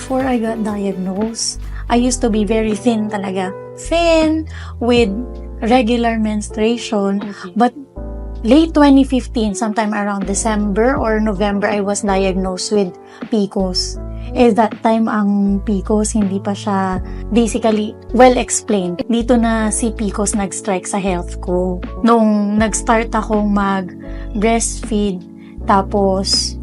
Before I got diagnosed, I used to be very thin talaga. Thin with regular menstruation. Okay. But late 2015, sometime around December or November, I was diagnosed with PCOS. That time ang PCOS, hindi pa siya basically well explained. Dito na si PCOS nag-strike sa health ko. Nung nag-start akong mag-breastfeed, tapos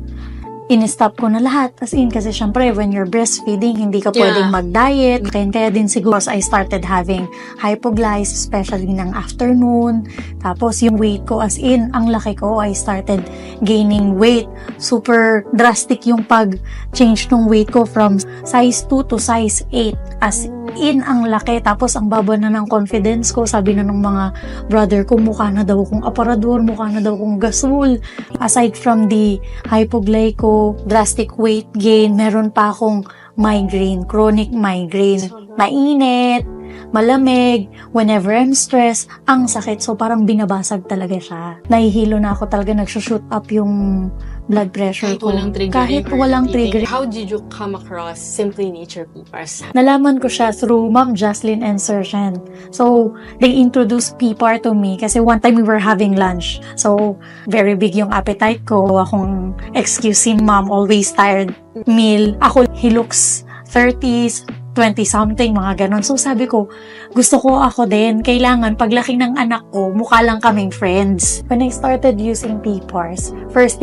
in-stop ko na lahat. As in, kasi syempre, when you're breastfeeding, hindi ka pwedeng mag-diet. Kaya din siguro, I started having hypoglycemia, especially ng afternoon. Tapos, yung weight ko, as in, ang laki ko, I started gaining weight. Super drastic yung pag-change ng weight ko from size 2 to size 8. As in, ang laki. Tapos, ang baba na ng confidence ko. Sabi na ng mga brother ko, mukha na daw kong aparador, mukha na daw kong gasol. Aside from the hypoglyco, drastic weight gain, meron pa akong migraine, chronic migraine. Mainit, malamig, whenever I'm stressed, ang sakit. So, parang binabasag talaga siya. Nahihilo na ako talaga, nagsushoot up yung blood pressure ko. Kahit walang trigger. How did you come across Simply Nature PPARS? Nalaman ko siya through Ma'am Jocelyn and Sir Jhen. So, they introduced PPAR to me kasi one time we were having lunch. So, very big yung appetite ko. Akong excusin, Ma'am, always tired meal. Ako, he looks 30s, 20-something, mga ganon. So, sabi ko, gusto ko ako din. Kailangan, paglaki ng anak ko, mukha lang kaming friends. When I started using PPARS, first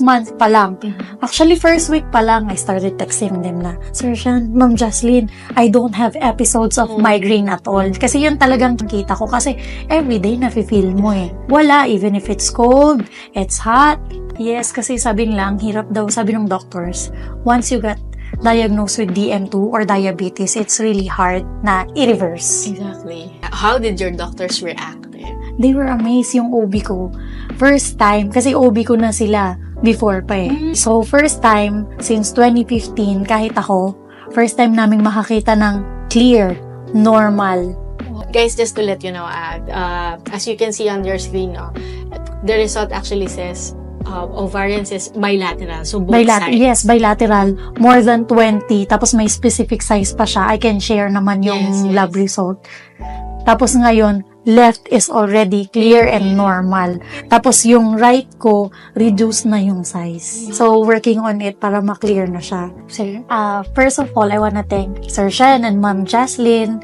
month pa lang. Actually, first week pa lang, I started texting them na, Sir Shyan, Ma'am Jocelyn, I don't have episodes of migraine at all. Kasi yun talagang kita ko. Kasi everyday nafe-feel mo eh. Wala, even if it's cold, it's hot. Yes, kasi sabi nila, ang hirap daw, sabi ng doctors, once you got diagnosed with DM2 or diabetes, it's really hard na i-reverse. Exactly. How did your doctors react? They were amazed yung OB ko. First time, kasi OB ko na sila before pa eh. So, first time, since 2015, kahit ako, first time naming makakita ng clear, normal. Guys, just to let you know, as you can see on your screen, the result actually says ovarian is bilateral. So, both sides. Yes, bilateral. More than 20. Tapos may specific size pa siya. I can share naman yung lab result. Tapos ngayon, left is already clear and normal. Tapos yung right ko, reduce na yung size. So, working on it para ma-clear na siya. First of all, I wanna thank Sir Shyan and Ma'am Jocelyn.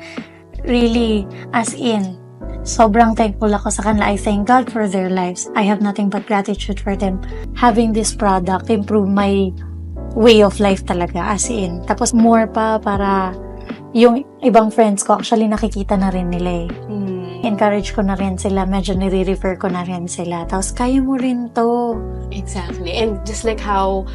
Really, as in, sobrang thankful ako sa kanila. I thank God for their lives. I have nothing but gratitude for them. Having this product improve my way of life talaga, as in. Tapos more pa para yung ibang friends ko, actually nakikita na rin nila eh. Encourage ko na rin sila, medyo nire-refer ko na rin sila. Tapos kaya mo rin to. Exactly. And just like how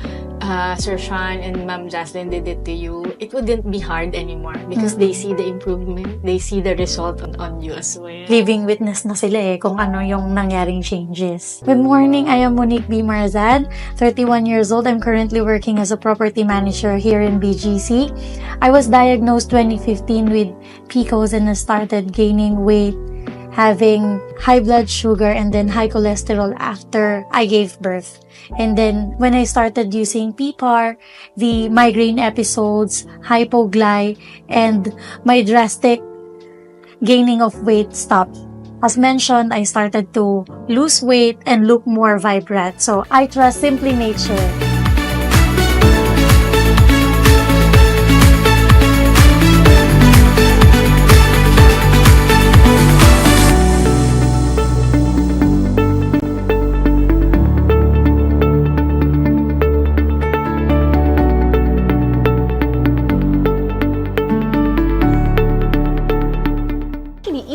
Sir Shyan and Ma'am Jocelyn did it to you, it wouldn't be hard anymore because they see the improvement, they see the result on you as well. Living witness na sila eh kung ano yung nangyaring changes. Good morning, I am Monique B. Marzad, 31 years old. I'm currently working as a property manager here in BGC. I was diagnosed 2015 with PCOS and I started gaining weight, having high blood sugar and then high cholesterol after I gave birth. And then when I started using PPAR, the migraine episodes, hypogly, and my drastic gaining of weight stopped. As mentioned, I started to lose weight and look more vibrant. So I trust Simply Nature.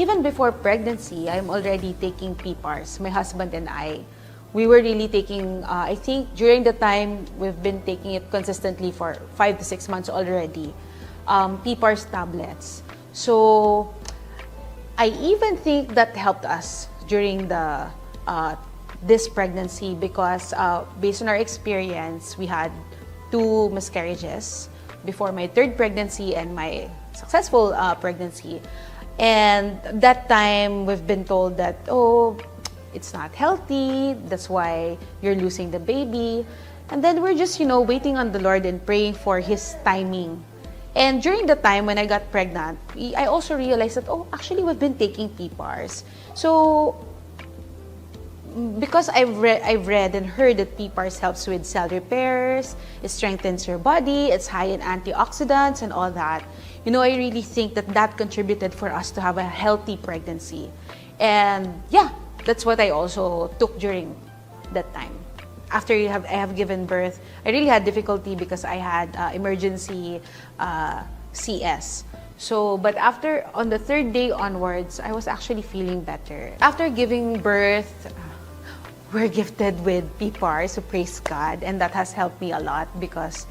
even before pregnancy, I'm already taking PPARS, my husband and I. We were really taking, I think during the time, we've been taking it consistently for 5 to 6 months already, PPARS tablets. So, I even think that helped us during the this pregnancy because based on our experience, we had 2 miscarriages before my 3rd pregnancy and my successful pregnancy. And that time, we've been told that, oh, it's not healthy, that's why you're losing the baby. And then we're just, waiting on the Lord and praying for His timing. And during the time when I got pregnant, I also realized that, oh, actually we've been taking PPARS. So, because I've read and heard that PPARS helps with cell repairs, it strengthens your body, it's high in antioxidants and all that. I really think that contributed for us to have a healthy pregnancy. And yeah, that's what I also took during that time. After I have given birth, I really had difficulty because I had emergency CS. So, but on the 3rd day onwards, I was actually feeling better. After giving birth, we're gifted with PPAR, so praise God, and that has helped me a lot because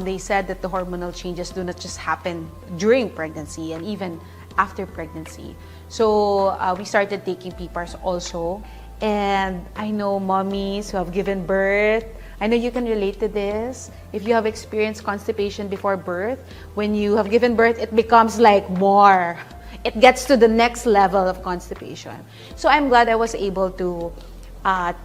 they said that the hormonal changes do not just happen during pregnancy and even after pregnancy. So we started taking PPARs also. And I know mommies who have given birth, I know you can relate to this. If you have experienced constipation before birth, when you have given birth, it becomes like more. It gets to the next level of constipation. So I'm glad I was able to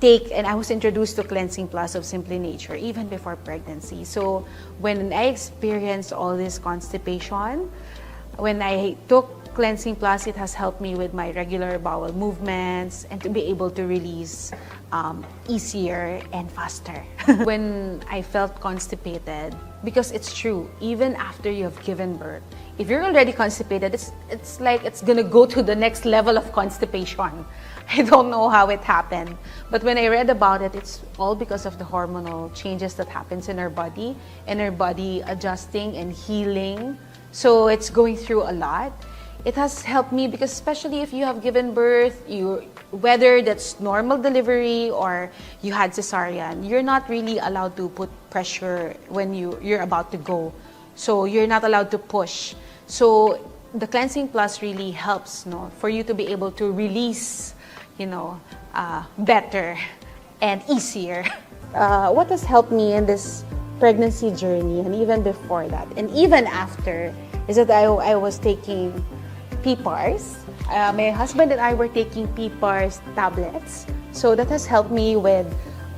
take, and I was introduced to Cleansing Plus of Simply Nature even before pregnancy. So when I experienced all this constipation, when I took Cleansing Plus, it has helped me with my regular bowel movements and to be able to release easier and faster. When I felt constipated, because it's true, even after you have given birth, if you're already constipated, it's like it's gonna go to the next level of constipation. I don't know how it happened, but when I read about it, it's all because of the hormonal changes that happens in our body and our body adjusting and healing. So it's going through a lot. It has helped me because especially if you have given birth, whether that's normal delivery or you had cesarean, you're not really allowed to put pressure when you're about to go. So you're not allowed to push. So the Cleansing Plus really helps, for you to be able to release, better and easier. What has helped me in this pregnancy journey and even before that and even after is that I was taking PPARS. My husband and I were taking PPARS tablets. So that has helped me with,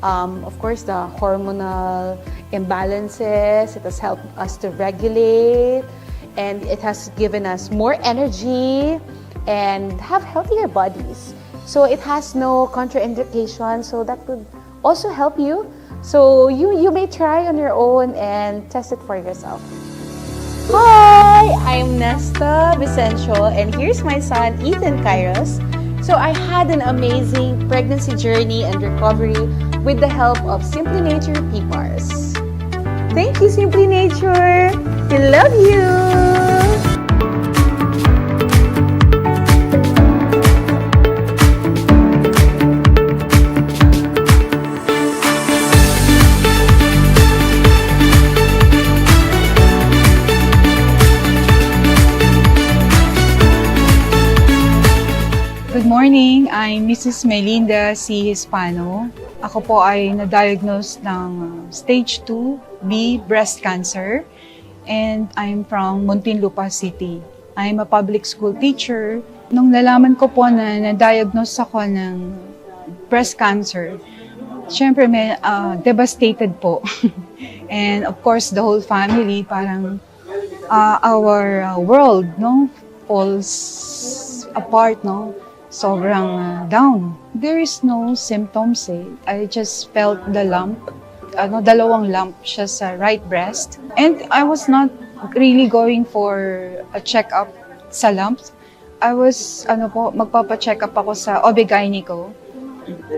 of course, the hormonal imbalances. It has helped us to regulate, and it has given us more energy and have healthier bodies. So it has no contraindication, so that could also help you. So you may try on your own and test it for yourself. Hi, I'm Nesta Vicencio, and here's my son, Ethan Kairos. So I had an amazing pregnancy journey and recovery with the help of Simply Nature PPARS. Thank you, Simply Nature. We love you. Good morning, I'm Mrs. Melinda C. Hispano. Ako po ay na-diagnose ng stage 2B breast cancer, and I'm from Muntinlupa City. I'm a public school teacher. Nung nalaman ko po na na-diagnose ako ng breast cancer, syempre may devastated po. And of course, the whole family, parang our world, falls apart, sobrang down. There is no symptoms eh. I just felt the lump. Dalawang lump siya sa right breast. And I was not really going for a check-up sa lumps. I was, magpapa-check up ako sa OB-GYN ko.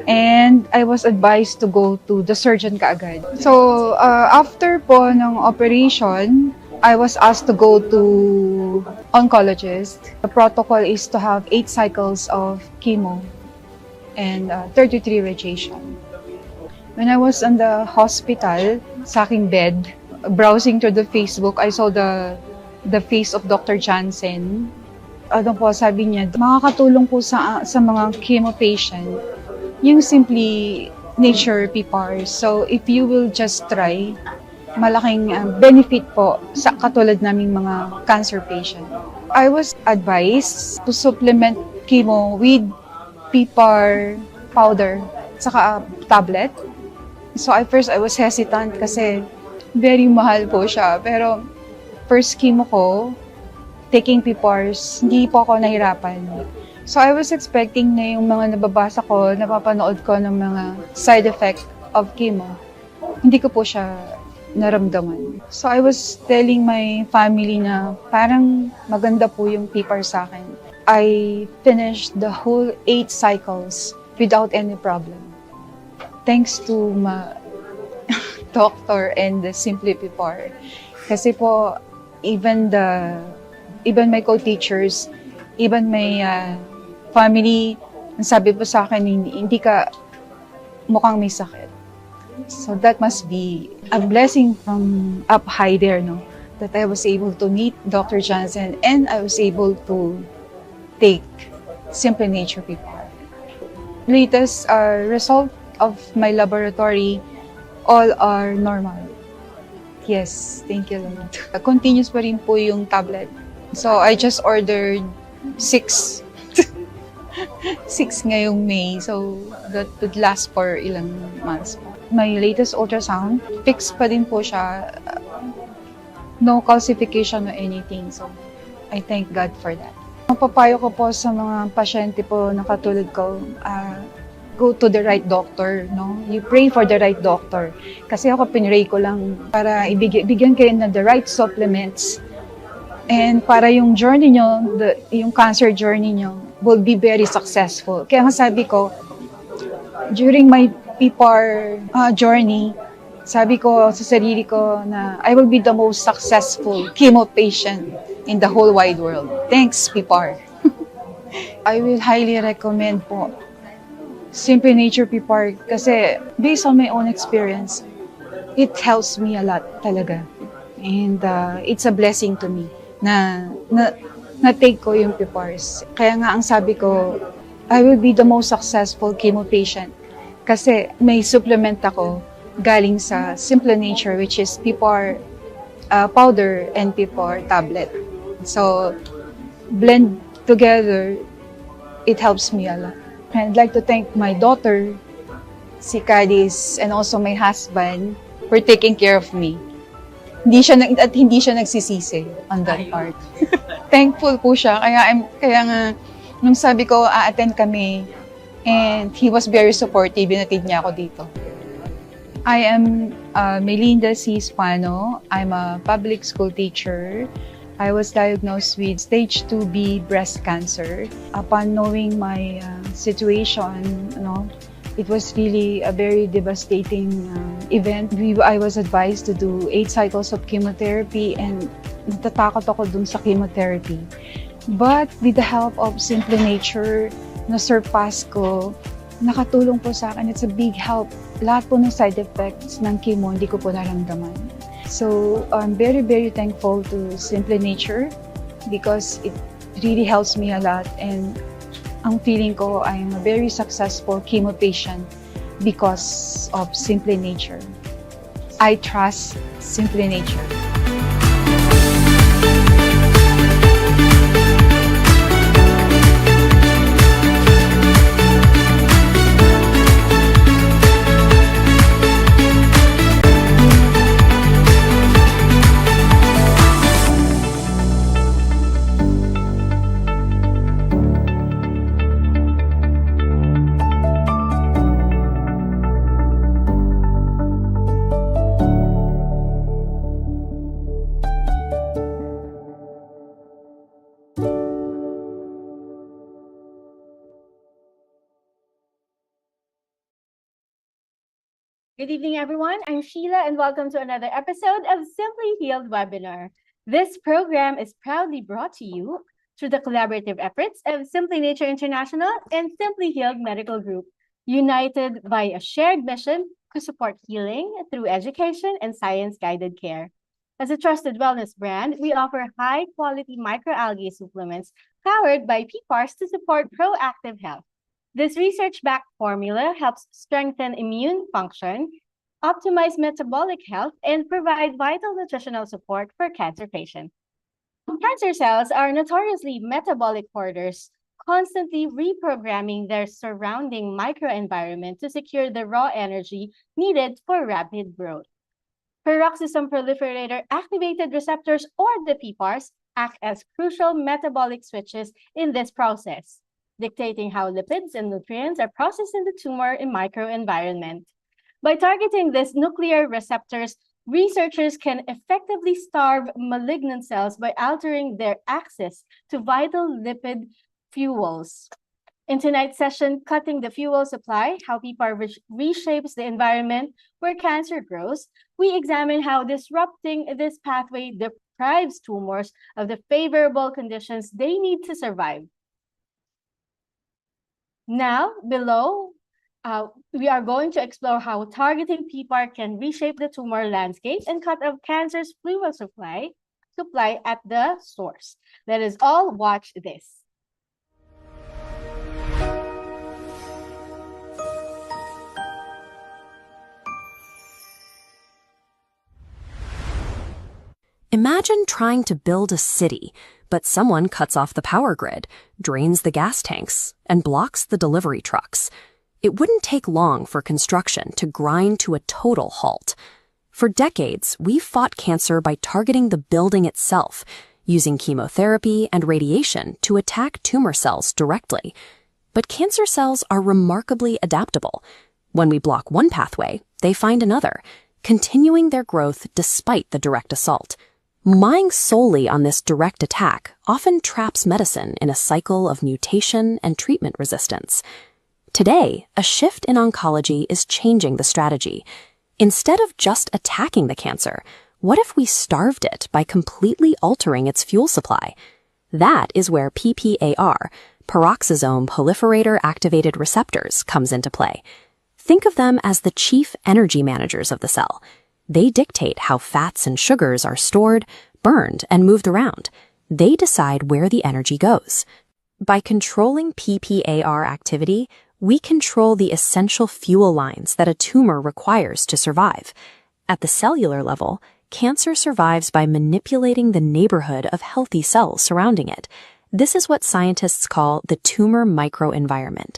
And I was advised to go to the surgeon kaagad. So, after po ng operation, I was asked to go to oncologist. The protocol is to have 8 cycles of chemo and 33 radiation. When I was in the hospital, sa aking bed, browsing through the Facebook, I saw the face of Dr. Jansen. Ano po, sabi niya, makakatulong po sa mga chemo patient, yung simply nature PPARS. So if you will just try, malaking benefit po sa katulad naming mga cancer patient. I was advised to supplement chemo with PPAR powder saka tablet. So at first I was hesitant kasi very mahal po siya. Pero first chemo ko, taking PPARS, hindi po ako nahirapan. So I was expecting na yung mga nababasa ko, napapanood ko ng mga side effect of chemo. Hindi ko po siya naramdaman. So I was telling my family na parang maganda po yung PPAR sa akin. I finished the whole 8 cycles without any problem. Thanks to my doctor and the Simply PPAR. Kasi po, even my co-teachers, even my family, sabi po sa akin, hindi ka mukhang may sakit. So that must be a blessing from up high there, no? That I was able to meet Dr. Jansen and I was able to take Simply Nature PPAR. Latest result of my laboratory, all are normal. Yes, thank you, Lord. Continuous pa rin po yung tablet. So I just ordered 6. 6 ngayong May. So that would last for ilang months. My latest ultrasound, fixed pa din po siya. No calcification or anything. So, I thank God for that. Mapapayo ko po sa mga pasyente po na katulad ko, go to the right doctor, no? You pray for the right doctor. Kasi ako pinray ko lang para bigyan kayo ng the right supplements. And para yung journey nyo, yung cancer journey nyo, will be very successful. Kaya nga sabi ko, during my PPAR journey, sabi ko sa sarili ko na I will be the most successful chemo patient in the whole wide world. Thanks, PPAR. I will highly recommend po Simply Nature PPAR kasi based on my own experience, it helps me a lot talaga. And it's a blessing to me na take ko yung PPARs. Kaya nga ang sabi ko, I will be the most successful chemo patient kasi may supplement ako galing sa Simply Nature, which is PPAR powder and PPAR tablet. So, blend together, it helps me a lot. And I'd like to thank my daughter, si Cadiz, and also my husband for taking care of me. Hindi siya nagsisisi on that part. Thankful po siya. Kaya nga, nung sabi ko, a-attend kami, and he was very supportive, binatid niya ako dito. I am Melinda C. Spano. I'm a public school teacher. I was diagnosed with stage 2B breast cancer. Upon knowing my situation, it was really a very devastating event. I was advised to do 8 cycles of chemotherapy and natatakot ako dun sa chemotherapy. But with the help of Simply Nature, na-surpass ko, nakatulong po sa akin. It's a big help. Lahat po ng side effects ng chemo, hindi ko po naramdaman. So, I'm very, very thankful to Simply Nature because it really helps me a lot. And ang feeling ko, I'm a very successful chemo patient because of Simply Nature. I trust Simply Nature. Good evening, everyone. I'm Sheila, and welcome to another episode of Simply Healed Webinar. This program is proudly brought to you through the collaborative efforts of Simply Nature International and Simply Healed Medical Group, united by a shared mission to support healing through education and science-guided care. As a trusted wellness brand, we offer high-quality microalgae supplements powered by PPARS to support proactive health. This research-backed formula helps strengthen immune function, optimize metabolic health, and provide vital nutritional support for cancer patients. Cancer cells are notoriously metabolic hoarders, constantly reprogramming their surrounding microenvironment to secure the raw energy needed for rapid growth. Peroxisome Proliferator-Activated receptors, or the PPARs, act as crucial metabolic switches in this process, dictating how lipids and nutrients are processed in the tumor microenvironment. By targeting these nuclear receptors, researchers can effectively starve malignant cells by altering their access to vital lipid fuels. In tonight's session, Cutting the Fuel Supply, how PPAR reshapes the environment where cancer grows, we examine how disrupting this pathway deprives tumors of the favorable conditions they need to survive. Now, below, we are going to explore how targeting PPAR can reshape the tumor landscape and cut off cancer's fuel supply at the source. Let us all watch this. Imagine trying to build a city, but someone cuts off the power grid, drains the gas tanks, and blocks the delivery trucks. It wouldn't take long for construction to grind to a total halt. For decades, we've fought cancer by targeting the building itself, using chemotherapy and radiation to attack tumor cells directly. But cancer cells are remarkably adaptable. When we block one pathway, they find another, continuing their growth despite the direct assault. Relying solely on this direct attack often traps medicine in a cycle of mutation and treatment resistance. Today, a shift in oncology is changing the strategy. Instead of just attacking the cancer, what if we starved it by completely altering its fuel supply? That is where PPAR, Peroxisome Proliferator-Activated receptors, comes into play. Think of them as the chief energy managers of the cell. They dictate how fats and sugars are stored, burned, and moved around. They decide where the energy goes. By controlling PPAR activity, we control the essential fuel lines that a tumor requires to survive. At the cellular level, cancer survives by manipulating the neighborhood of healthy cells surrounding it. This is what scientists call the tumor microenvironment.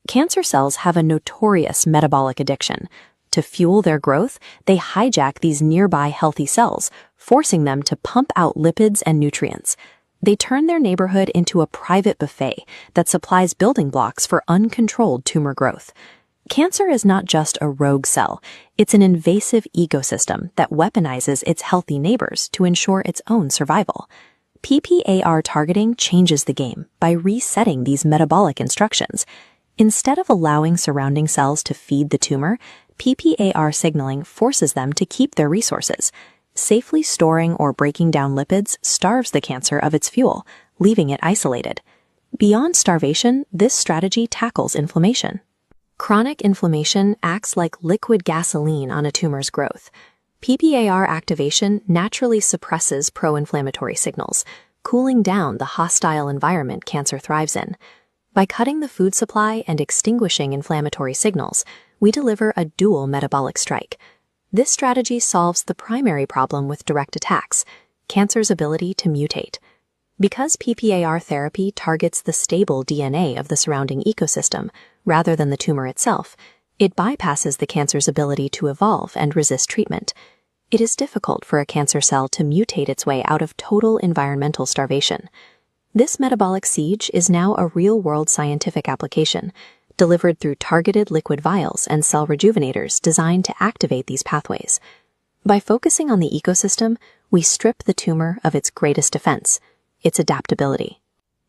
Cancer cells have a notorious metabolic addiction. To fuel their growth, they hijack these nearby healthy cells, forcing them to pump out lipids and nutrients. They turn their neighborhood into a private buffet that supplies building blocks for uncontrolled tumor growth. Cancer is not just a rogue cell, it's an invasive ecosystem that weaponizes its healthy neighbors to ensure its own survival. PPAR targeting changes the game by resetting these metabolic instructions. Instead of allowing surrounding cells to feed the tumor, PPAR signaling forces them to keep their resources. Safely storing or breaking down lipids starves the cancer of its fuel, leaving it isolated. Beyond starvation, this strategy tackles inflammation. Chronic inflammation acts like liquid gasoline on a tumor's growth. PPAR activation naturally suppresses pro-inflammatory signals, cooling down the hostile environment cancer thrives in. By cutting the food supply and extinguishing inflammatory signals, we deliver a dual metabolic strike. This strategy solves the primary problem with direct attacks, cancer's ability to mutate. Because PPAR therapy targets the stable DNA of the surrounding ecosystem rather than the tumor itself, it bypasses the cancer's ability to evolve and resist treatment. It is difficult for a cancer cell to mutate its way out of total environmental starvation. This metabolic siege is now a real-world scientific application, delivered through targeted liquid vials and cell rejuvenators designed to activate these pathways. By focusing on the ecosystem, we strip the tumor of its greatest defense, its adaptability.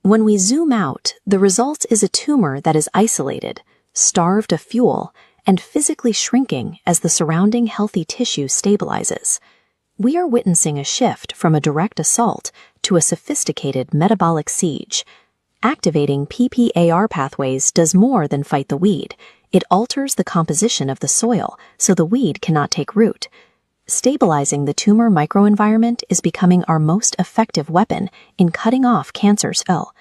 When we zoom out, the result is a tumor that is isolated, starved of fuel, and physically shrinking as the surrounding healthy tissue stabilizes. We are witnessing a shift from a direct assault to a sophisticated metabolic siege. Activating PPAR pathways does more than fight the weed. It alters the composition of the soil so the weed cannot take root. Stabilizing the tumor microenvironment is becoming our most effective weapon in cutting off cancer's cell.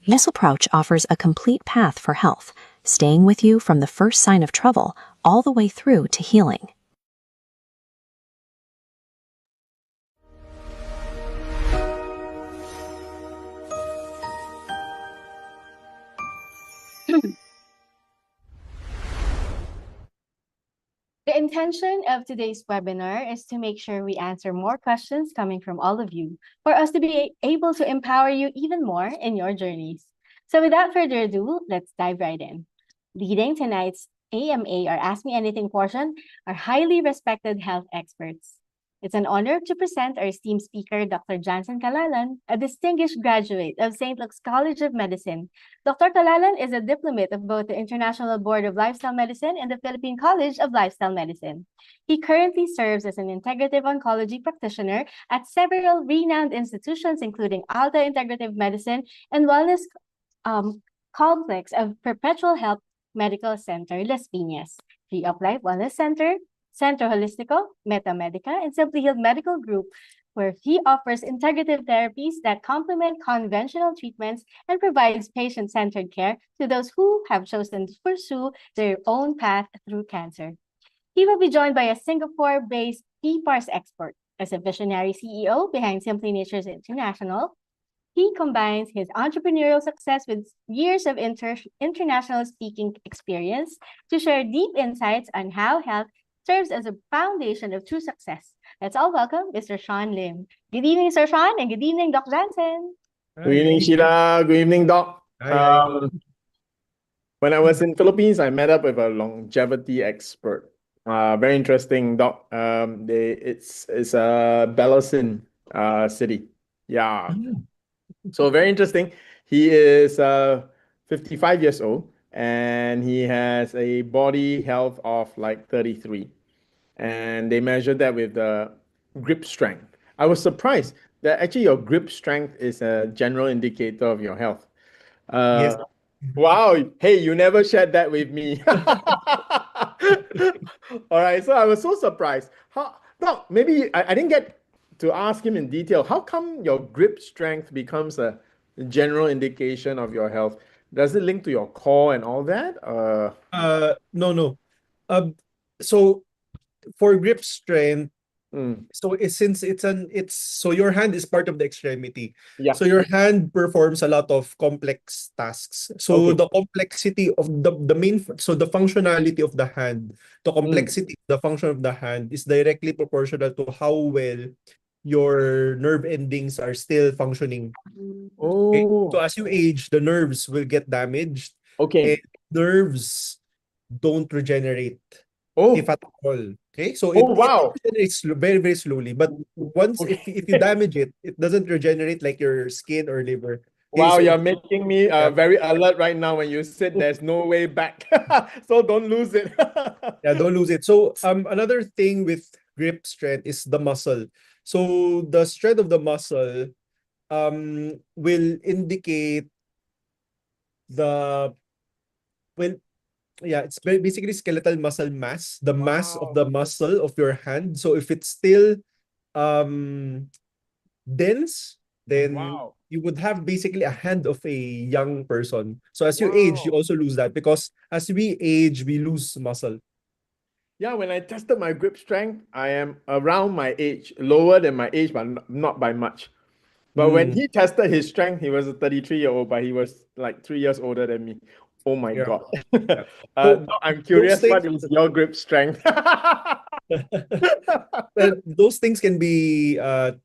Nesselprouch offers a complete path for health, staying with you from the first sign of trouble all the way through to healing. The intention of today's webinar is to make sure we answer more questions coming from all of you for us to be able to empower you even more in your journeys. So without further ado, let's dive right in. Leading tonight's AMA or Ask Me Anything portion are highly respected health experts. It's an honor to present our esteemed speaker, Dr. Jansen, a distinguished graduate of St. Luke's College of Medicine. Dr. Kalalan is a diplomate of both the International Board of Lifestyle Medicine and the Philippine College of Lifestyle Medicine. He currently serves as an integrative oncology practitioner at several renowned institutions, including Alta Integrative Medicine and Wellness Complex of Perpetual Health Medical Center, Las Piñas, Tree of Life Wellness Center, Centro Holistico, Meta Medica, and Simply Healed Medical Group, where he offers integrative therapies that complement conventional treatments and provides patient-centered care to those who have chosen to pursue their own path through cancer. He will be joined by a Singapore-based PPARS expert as a visionary CEO behind Simply Nature's International. He combines his entrepreneurial success with years of international speaking experience to share deep insights on how health serves as a foundation of true success. Let's all welcome Mr. Shyan Lim. Good evening, Sir Shyan, and good evening, Dr. Jansen. Good evening, Ciela. Good evening, Doc. When I was in Philippines, I met up with a longevity expert. Very interesting, Doc. It's Belasin city. Yeah. So very interesting. He is 55 years old and he has a body health of like 33. And they measured that with the grip strength. I was surprised that actually your grip strength is a general indicator of your health. Yes. Wow. Hey, you never shared that with me. All right. So I was so surprised. No, maybe I didn't get to ask him in detail. How come your grip strength becomes a general indication of your health? Does it link to your core and all that? No. So for grip strength, since so your hand is part of the extremity. Yeah. So your hand performs a lot of complex tasks. So Okay. the complexity of the functionality of the hand, the complexity, the function of the hand is directly proportional to how well your nerve endings are still functioning. Okay? So as you age, the nerves will get damaged. Okay. And nerves don't regenerate if at all. Okay, so it wow. regenerates very, very slowly. But once if you damage it, it doesn't regenerate like your skin or liver. Okay, Wow, so you're making me very alert right now when you said there's no way back. So don't lose it. yeah, don't lose it. So another thing with grip strength is the muscle. So the strength of the muscle will indicate the it's basically skeletal muscle mass, the mass of the muscle of your hand. So if it's still dense, then you would have basically a hand of a young person. So as you age, you also lose that because as we age, we lose muscle. Yeah, when I tested my grip strength, I am around my age, lower than my age, but not by much. But when he tested his strength, he was a 33-year-old, but he was like 3 years older than me. Oh my God. So I'm curious, what is your grip strength? Well, those things can be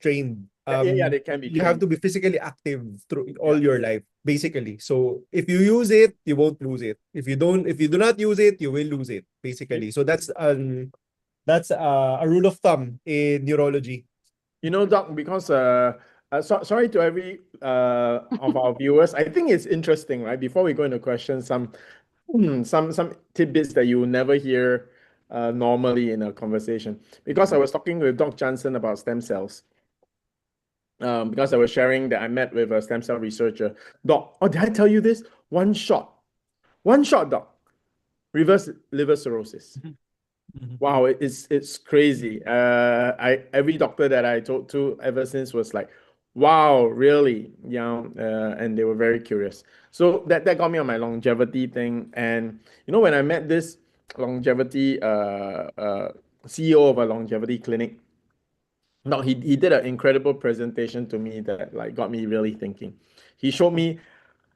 trained. Yeah, they can be You have to be physically active through all your life, basically. So if you use it, you won't lose it. If you do not use it, you will lose it, basically. So that's a rule of thumb in neurology. You know, Doc, because sorry to every of our viewers. I think it's interesting, right? Before we go into questions, some tidbits that you will never hear normally in a conversation. Because I was talking with Dr. Jansen about stem cells. Because I was sharing that I met with a stem cell researcher. Doc, oh, did I tell you this? One shot, doc, reverse liver cirrhosis. Wow, it's crazy. Every doctor that I talked to ever since was like, wow, really? Yeah, and they were very curious. So that got me on my longevity thing. And when I met this longevity CEO of a longevity clinic, no, he did an incredible presentation to me that like got me really thinking. He showed me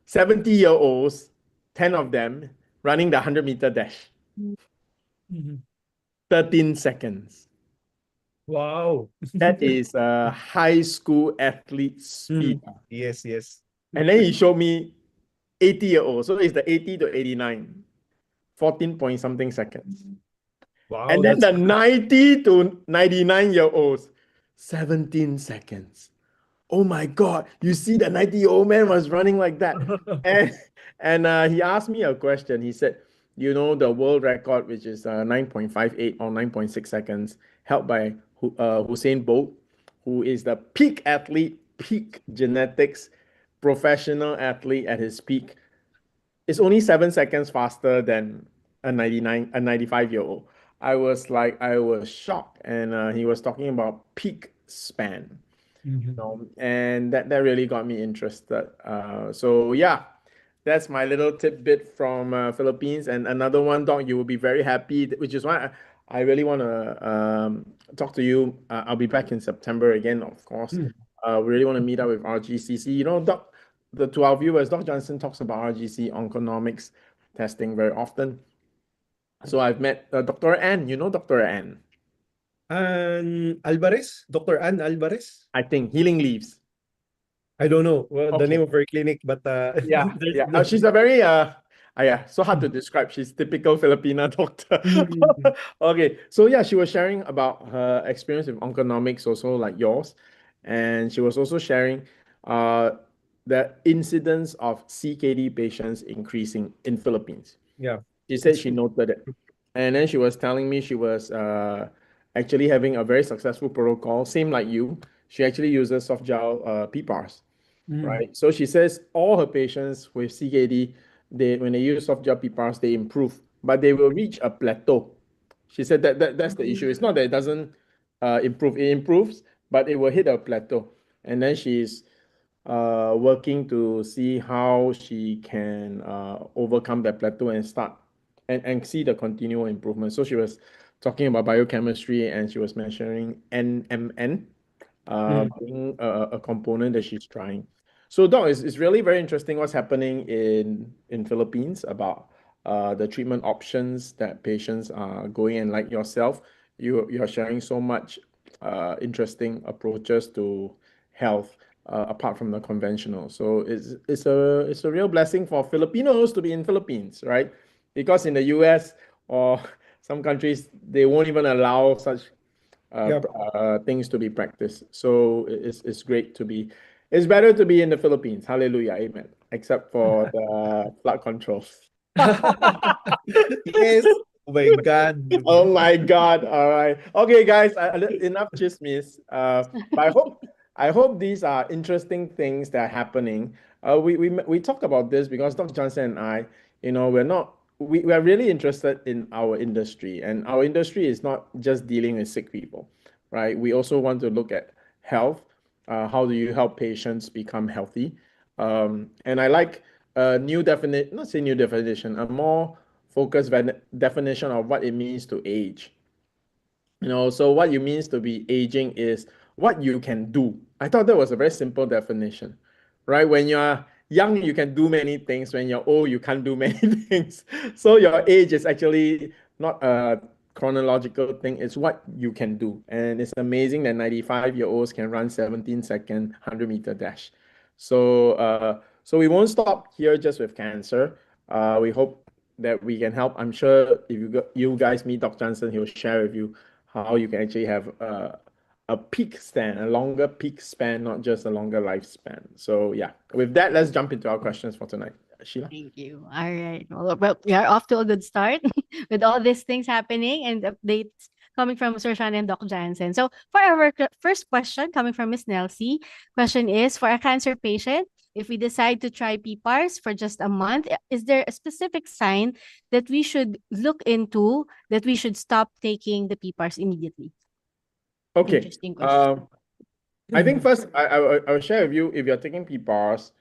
70-year-olds, 10 of them running the 100-meter dash. 13 seconds. Wow. That is a high school athlete speed. Yes, yes. And then he showed me 80-year-olds. So it's the 80 to 89, 14 point something seconds. Wow, And then that's the 90 to 99-year-olds, 17 seconds. Oh my God, you see the 90-year-old man was running like that. And he asked me a question. He said, the world record, which is 9.58 or 9.6 seconds, held by Usain Bolt, who is the peak athlete, peak genetics, professional athlete at his peak, is only 7 seconds faster than a 95-year-old. I was shocked. And he was talking about peak span. And that really got me interested. So yeah, that's my little tidbit from Philippines. And another one, Doc, you will be very happy, which is why I really want to talk to you. I'll be back in September again, of course. We really want to meet up with RGCC. Doc, to our viewers, Dr. Jansen talks about RGC onconomics testing very often. So I've met Dr. Ann. Dr. Ann? Alvarez, Dr. Ann Alvarez. I think Healing Leaves. I don't know the Okay. name of her clinic, but Yeah. She's a very so hard to describe. She's typical Filipina doctor. Okay, so yeah, she was sharing about her experience with onconomics, also like yours, and she was also sharing the incidence of CKD patients increasing in Philippines. Yeah. She said she noted it, and then she was telling me she was actually having a very successful protocol, same like you. She actually uses soft gel PPARS. Right. So she says all her patients with CKD, when they use soft gel PPARs, they improve, but they will reach a plateau. She said that's the issue. It's not that it doesn't improve. It improves, but it will hit a plateau. And then she's working to see how she can overcome that plateau and start and see the continual improvement. So she was talking about biochemistry, and she was mentioning NMN being a component that she's trying. So, Doc, it's really very interesting what's happening in Philippines about the treatment options that patients are going, and like yourself, you're sharing so much interesting approaches to health apart from the conventional. So it's a real blessing for Filipinos to be in Philippines, right? Because in the US or some countries, they won't even allow such things to be practiced. So it's great to be. It's better to be in the Philippines. Hallelujah, amen. Except for the flood control. Yes. Oh my God. Oh my God! All right, okay, guys. Enough chismis. But I hope these are interesting things that are happening. We talk about this because Dr. Johnson and I, we are really interested in our industry, and our industry is not just dealing with sick people, right? We also want to look at health. How do you help patients become healthy? And I like a new definition, not say new definition, a more focused definition of what it means to age. So what it means to be aging is what you can do. I thought that was a very simple definition, right? When you're young, you can do many things. When you're old, you can't do many things. So your age is actually not a chronological thing. It's what you can do. And it's amazing that 95-year-olds can run 17-second 100-meter dash. So we won't stop here just with cancer. We hope that we can help. I'm sure if you guys meet Dr. Jansen, he'll share with you how you can actually have a a longer peak span, not just a longer lifespan. So yeah, with that, let's jump into our questions for tonight. Sheila? Thank you. All right. Well, we are off to a good start with all these things happening and updates coming from Sir Shan and Doc Jansen. So, for our first question coming from Miss Nelsie, question is for a cancer patient, if we decide to try PPARS for just a month, is there a specific sign that we should look into that we should stop taking the PPARS immediately? Okay. Interesting question. I think first I will share with you if you're taking PPARs.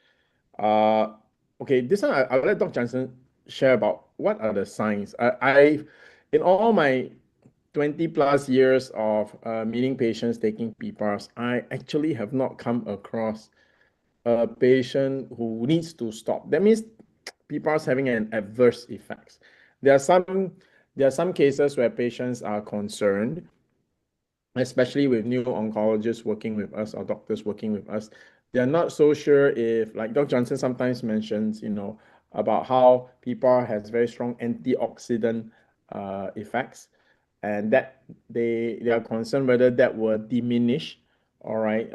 Okay, this one I'll let Dr. Jansen share about what are the signs. In all my 20 plus years of meeting patients taking PPARs, I actually have not come across a patient who needs to stop. That means PPARs having an adverse effects. There are some cases where patients are concerned, especially with new oncologists working with us or doctors working with us. They're not so sure if, like Dr. Johnson sometimes mentions, about how PPAR has very strong antioxidant effects, and that they are concerned whether that will diminish, all right,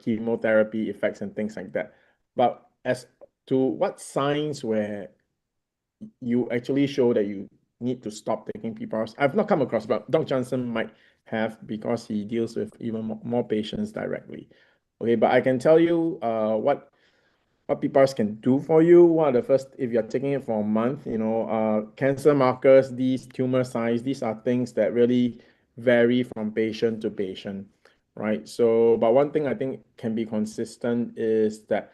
chemotherapy effects and things like that. But as to what signs where you actually show that you need to stop taking PPARs, I've not come across, but Dr. Johnson might have because he deals with even more patients directly. Okay, but I can tell you what PPARs can do for you. One of the first, if you're taking it for a month, cancer markers, these tumor size, these are things that really vary from patient to patient, right? So, but one thing I think can be consistent is that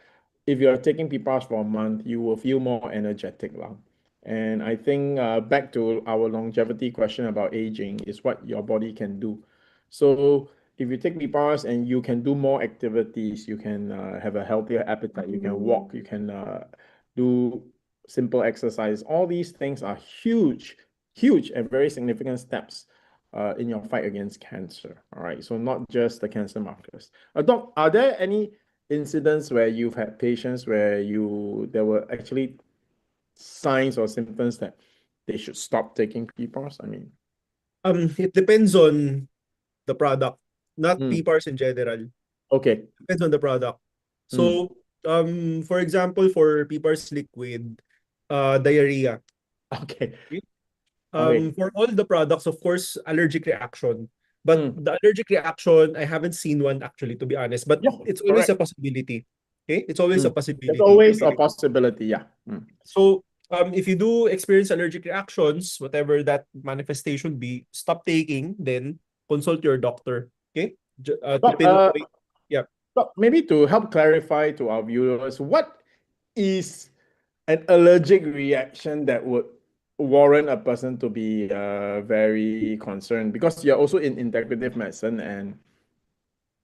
if you're taking PPARs for a month, you will feel more energetic now. And I think back to our longevity question about aging is what your body can do. So if you take PPARs and you can do more activities, you can have a healthier appetite, you can walk, you can do simple exercise. All these things are huge, huge and very significant steps in your fight against cancer. All right, so not just the cancer markers. Doc, are there any incidents where you've had patients where there were actually signs or symptoms that they should stop taking PPARs? I mean, It depends on the product, not Mm. PPARs in general. Okay. Depends on the product. So, for example, for PPARs liquid, diarrhea. Okay. For all the products, of course, allergic reaction. But the allergic reaction, I haven't seen one actually, to be honest. But Yeah, it's always correct. a possibility. Okay, it's always a There's possibility. always a possibility, yeah. So, if you do experience allergic reactions, whatever that manifestation be, stop taking, then consult your doctor. Okay, to But pinpoint. Yeah. but maybe to help clarify to our viewers, what is an allergic reaction that would warrant a person to be very concerned? Because you're also in integrative medicine,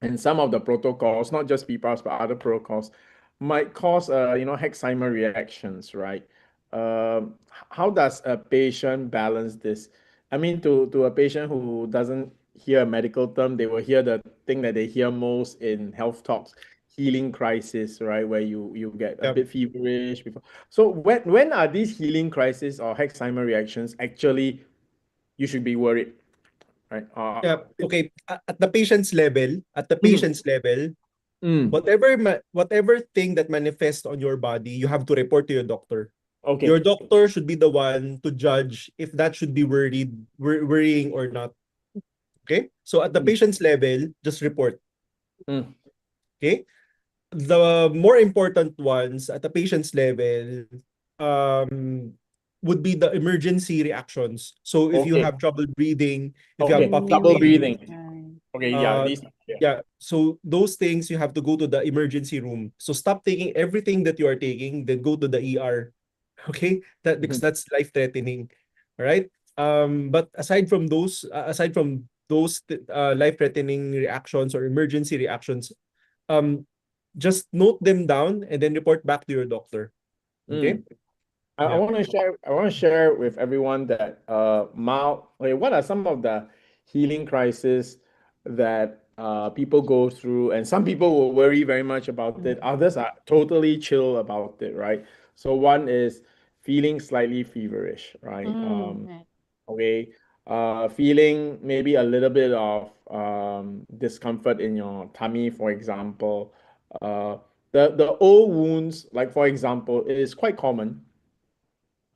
and some of the protocols, not just PPARs, but other protocols, might cause, Herxheimer reactions, right? How does a patient balance this? I mean, to a patient who doesn't hear a medical term, they will hear the thing that they hear most in health talks, healing crisis, right? Where you get a Yeah. bit feverish before. So when are these healing crisis or Herxheimer reactions actually you should be worried, right? Yeah. Okay. At the patient's level, Mm. whatever thing that manifests on your body, you have to report to your doctor. Okay. Your doctor should be the one to judge if that should be worrying or not. Okay? So at the patient's level, just report. Mm. Okay? The more important ones at the patient's level would be the emergency reactions. So if you Okay. have trouble breathing, if you Okay. have puffy Double face, breathing. Okay, yeah, these. yeah, so those things you have to go to the emergency room. So stop taking everything that you are taking, then go to the ER. Okay? Because that's life-threatening. All right? But aside from those life-threatening reactions or emergency reactions, just note them down and then report back to your doctor. Okay? I want to share. I want to share with everyone that okay, what are some of the healing crises that people go through, and some people will worry very much about it. Others are totally chill about it, right? So one is feeling slightly feverish, right? Right. Okay. feeling maybe a little bit of discomfort in your tummy, for example. Uh, the old wounds, like for example, it is quite common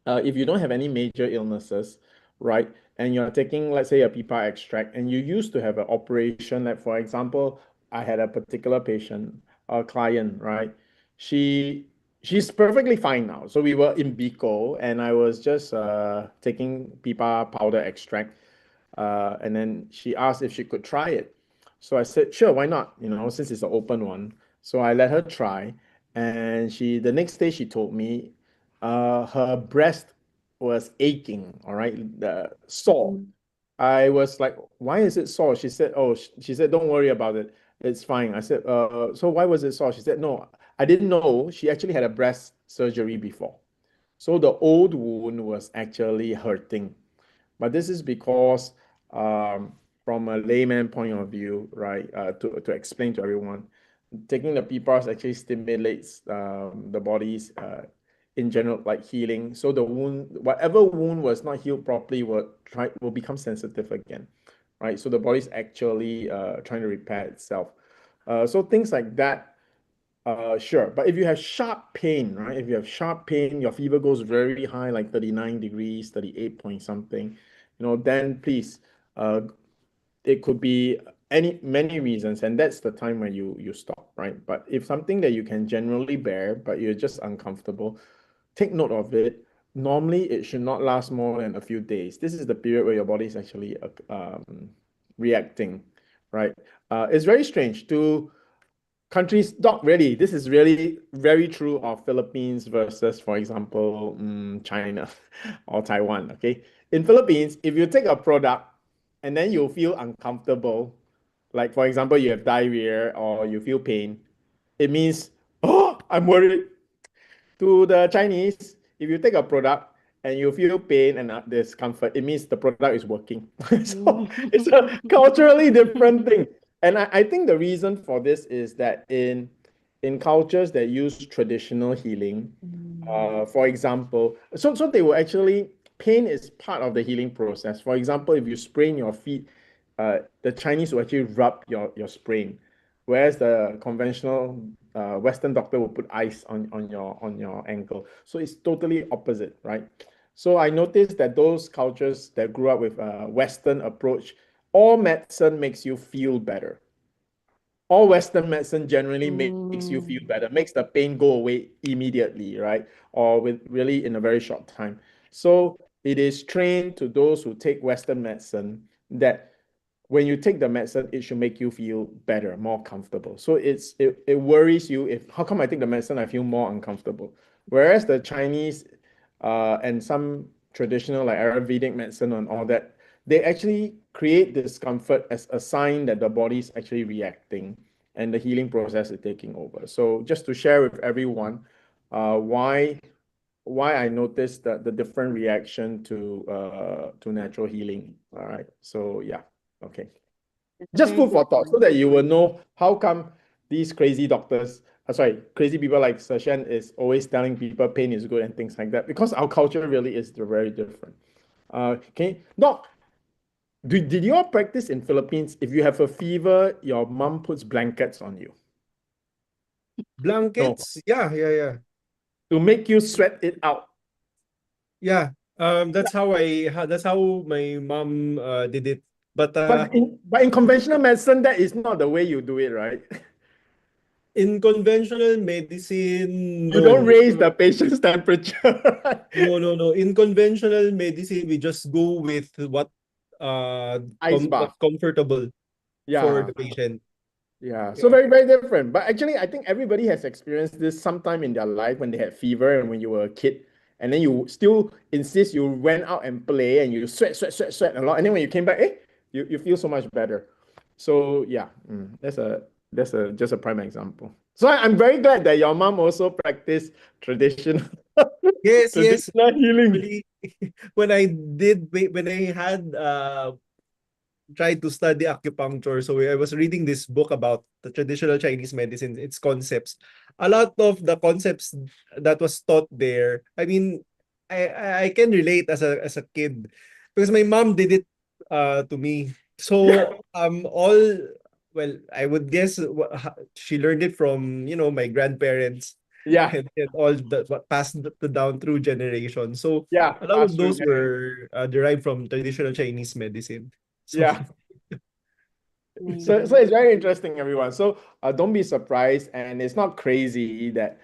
if you don't have any major illnesses, right? And you're taking, let's say, a PPAR extract, and you used to have an operation, like for example, I had a particular patient, a client, right? She she's perfectly fine now. So we were in Biko, and I was just taking PPAR powder extract, and then she asked if she could try it. So I said, sure, why not? Since it's an open one. So I let her try, and the next day she told me her breast was aching, all right, the sore. I was like, why is it sore? She said, she said, don't worry about it. It's fine. I said, so why was it sore? She said, no, I didn't know she actually had a breast surgery before. So the old wound was actually hurting. But this is because, from a layman point of view, right, to explain to everyone, taking the PPARs actually stimulates the body's in general, like healing. So the wound, whatever wound was not healed properly, will become sensitive again, right? So the body's actually trying to repair itself. So things like that, sure. But if you have sharp pain, right? If you have sharp pain, your fever goes very high, like 39 degrees, 38 point something, then please, it could be many reasons, and that's the time when you stop, right? But if something that you can generally bear, but you're just uncomfortable, take note of it. Normally, it should not last more than a few days. This is the period where your body is actually reacting, right? It's very strange to countries, not really. This is really very true of Philippines versus, for example, China or Taiwan. Okay, in Philippines, if you take a product and then you feel uncomfortable, like for example, you have diarrhea or you feel pain, it means, oh, I'm worried. To the Chinese, if you take a product and you feel pain and discomfort, it means the product is working. So it's a culturally different thing. And I think the reason for this is that in cultures that use traditional healing, for example, so they will actually, pain is part of the healing process. For example, if you sprain your feet, the Chinese will actually rub your sprain, whereas the conventional Western doctor will put ice on your ankle. So it's totally opposite, right? So I noticed that those cultures that grew up with a Western approach, all medicine makes you feel better. All Western medicine generally makes you feel better, makes the pain go away immediately, right? Or with really in a very short time. So it is trained to those who take Western medicine that when you take the medicine, it should make you feel better, more comfortable. So it worries you if, how come I take the medicine, I feel more uncomfortable? Whereas the Chinese and some traditional like Ayurvedic medicine and all that, they actually create discomfort as a sign that the body is actually reacting and the healing process is taking over. So just to share with everyone why I noticed the different reaction to natural healing. All right. So yeah. Okay. Just food for thought so that you will know how come these crazy doctors, crazy people like Sir Shyan is always telling people pain is good and things like that, because our culture really is very different. Did you all practice in Philippines? If you have a fever, your mom puts blankets on you? No, Blankets? Yeah. to make you sweat it out. Yeah. That's how my mom did it. But But in conventional medicine, that is not the way you do it, right? in conventional medicine, You don't no. raise the patient's temperature, right? No. In conventional medicine, we just go with what Ice what's bath. comfortable for Yeah. the patient. Yeah, so very, very different. But actually, I think everybody has experienced this sometime in their life when they had fever and when you were a kid. And then you still insist you went out and play and you sweat a lot. And then when you came back, you feel so much better. So yeah, that's just a prime example. So I'm very glad that your mom also practiced traditional Yes. traditional healing. Really, when I had tried to study acupuncture, so I was reading this book about the traditional Chinese medicine, its concepts. A lot of the concepts that was taught there, I mean, I can relate as a kid because my mom did it to me. So all well, I would guess she learned it from, you know, my grandparents Yeah, and all the what passed down through generations. So yeah, a lot of pass through those generations. were derived from traditional Chinese medicine. So Yeah. So Amazing. it's very interesting, everyone. So don't be surprised, and it's not crazy that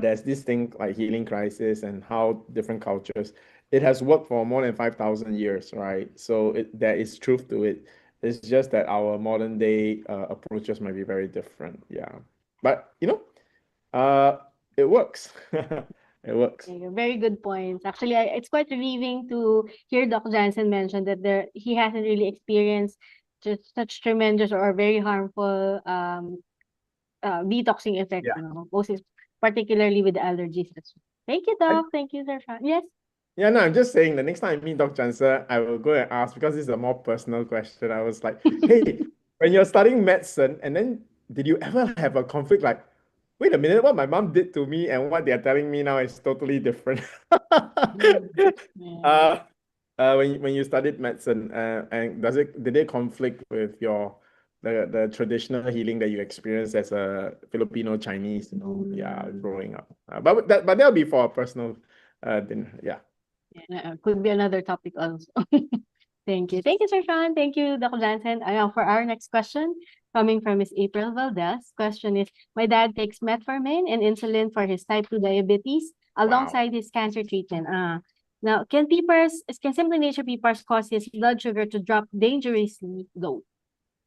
there's this thing like healing crisis and how different cultures. It has worked for more than 5,000 years, right? So there is truth to it. It's just that our modern day approaches might be very different. Yeah, but it works. It works. Okay, very good points. Actually, it's quite relieving to hear Doc Jansen mention that he hasn't really experienced just such tremendous or very harmful detoxing effect, Yeah. particularly with allergies. Thank you, Doc. Thank you, Sir Sean. Yes. Yeah, no, I'm just saying the next time I meet Dr. Jansen, I will go and ask because this is a more personal question. I was like, hey, when you're studying medicine, and then did you ever have a conflict like, wait a minute, what my mom did to me and what they're telling me now is totally different? Yeah. uh, when you studied medicine, and did it conflict with the traditional healing that you experienced as a Filipino Chinese, yeah, growing up? But that'll be for a personal dinner. Yeah. Yeah, could be another topic also. Thank you. Thank you, Sir Sean. Thank you, Dr. Jansen. For our next question, coming from Miss April Valdez. Question is, my dad takes metformin and insulin for his type 2 diabetes Wow. alongside his cancer treatment. Now, can Simply Nature PPARS cause his blood sugar to drop dangerously low?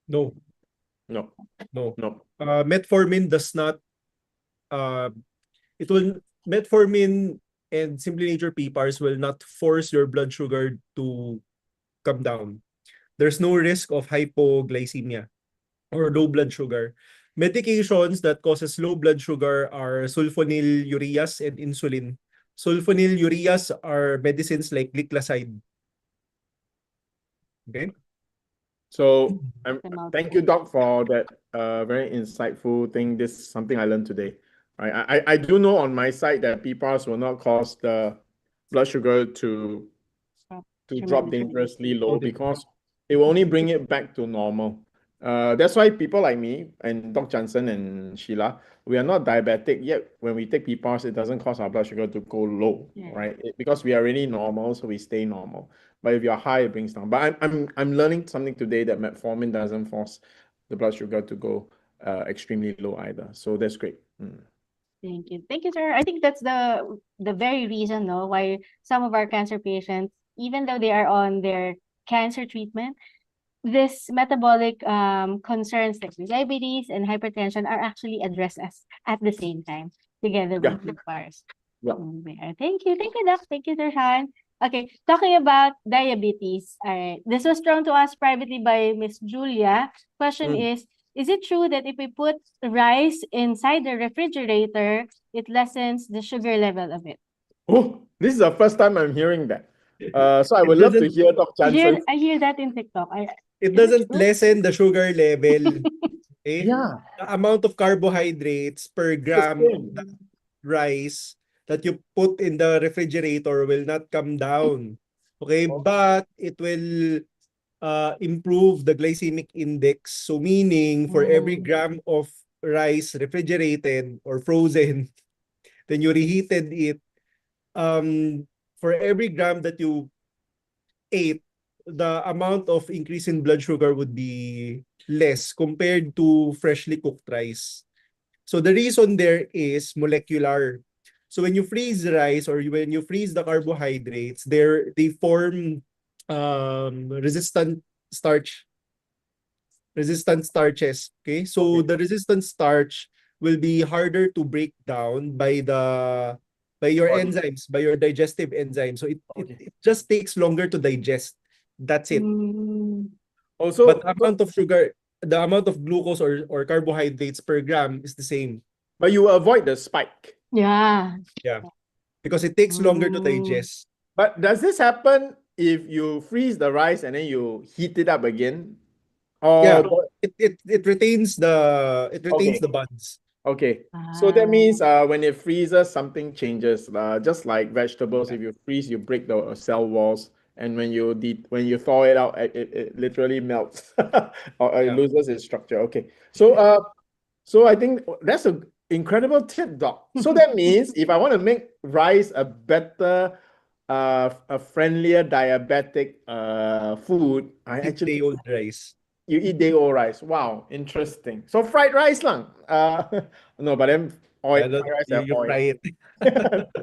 no, No, no. no. Metformin does not uh it will metformin and Simply Nature PPARs will not force your blood sugar to come down. There's no risk of hypoglycemia or low blood sugar. Medications that causes low blood sugar are sulfonylureas and insulin. Sulfonylureas are medicines like gliclazide. Okay? So The mouth. thank you, Doc, for that very insightful thing. This is something I learned today. Right? I do know on my side that PPARs will not cause the blood sugar to drop Tremendously. dangerously low because it will only bring it back to normal. That's why people like me and Doc Jansen and Sheila, we are not diabetic yet. When we take PPARs, it doesn't cause our blood sugar to go low, Yeah. right? Because we are really normal, so we stay normal. But if you're high, it brings down. But I'm learning something today that metformin doesn't force the blood sugar to go extremely low either. So that's great. Thank you, sir. I think that's the very reason, no, why some of our cancer patients, even though they are on their cancer treatment, this metabolic concerns like diabetes and hypertension are actually addressed at the same time together Yeah. with PPARs. Yeah. Thank you, Doc. Thank you, Sir Han. Okay, talking about diabetes. All right, this was thrown to us privately by Miss Julia. Question is it true that if we put rice inside the refrigerator, it lessens the sugar level a bit? Oh, this is the first time I'm hearing that. So I It would love to doesn't hear Doc Jansen. I hear that in TikTok. it Is it doesn't true? lessen the sugar level. Okay? Yeah. The amount of carbohydrates per gram of the rice that you put in the refrigerator will not come down. Okay, but it will improve the glycemic index. So meaning for every gram of rice refrigerated or frozen, then you reheated it, for every gram that you ate, the amount of increase in blood sugar would be less compared to freshly cooked rice. So the reason there is molecular. So when you freeze rice or when you freeze the carbohydrates, they form starch resistant starches. Okay, so the resistant starch will be harder to break down by your Body. enzymes, by your digestive enzymes. So it just takes longer to digest. That's it. Also, But the amount of sugar, the amount of glucose or carbohydrates per gram is the same. but you avoid the spike. Yeah. Yeah. Because it takes longer to digest. But does this happen if you freeze the rice and then you heat it up again? Yeah. Or It retains Okay. the buds. Okay, so that means when it freezes, something changes. Just like vegetables, if you freeze, you break the cell walls and when you thaw it out, it literally melts or it Yeah. loses its structure. Okay, so so I think that's an incredible tip, Doc. So that means if I want to make rice a better, a friendlier diabetic food, I Eat actually day-old rice. you eat day-old rice. Wow, interesting. So fried rice lang. No, but then Yeah, fried rice you, have you oil. fry it.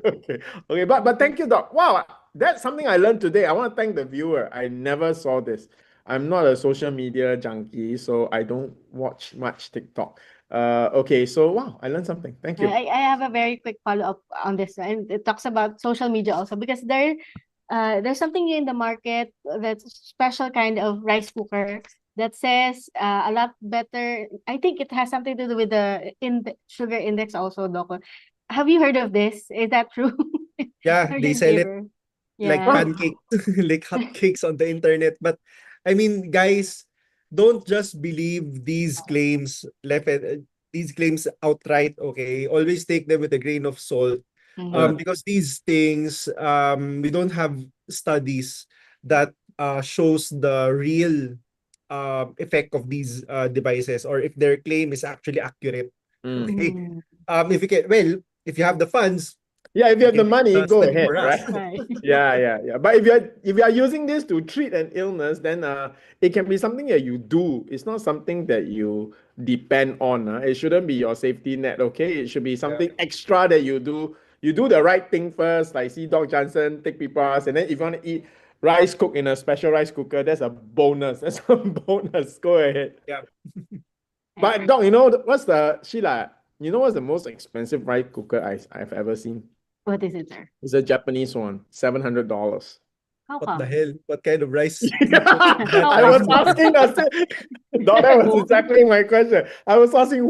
Okay, okay, but thank you, Doc. Wow, that's something I learned today. I want to thank the viewer. I never saw this. I'm not a social media junkie, so I don't watch much TikTok. Okay, so wow, I learned something. Thank you. I have a very quick follow-up on this, and it talks about social media also because there's something new in the market that's a special kind of rice cooker that says a lot better. I think it has something to do with the sugar index also, Doc. Have you heard of this? Is that true? Yeah, they Urgent sell it labor. like Yeah. pancakes, like hotcakes on the internet. But I mean, guys, don't just believe these claims outright. Okay, always take them with a grain of salt. Mhm. Because these things, we don't have studies that shows the real effect of these devices, or if their claim is actually accurate. Mm. Okay. Mhm. If you can, well, if you have the funds, Yeah, if you you have the can money, go study ahead, for us. right? Right. Yeah. But if you are using this to treat an illness, then it can be something that you do. It's not something that you depend on. It shouldn't be your safety net, okay? It should be Yeah. something extra that you do. You do the right thing first, like see Doc Jansen, take PPARS, and then if you want to eat rice cooked in a special rice cooker, that's a bonus. That's a bonus. Go ahead. Yeah. But Doc, what's the Sheila? You know what's the most expensive rice cooker I've ever seen? What is it, sir? It's a Japanese one, $700. How What the come? hell? What kind of rice cooker is that? How I was come? asking Doc, that was exactly my question. I was asking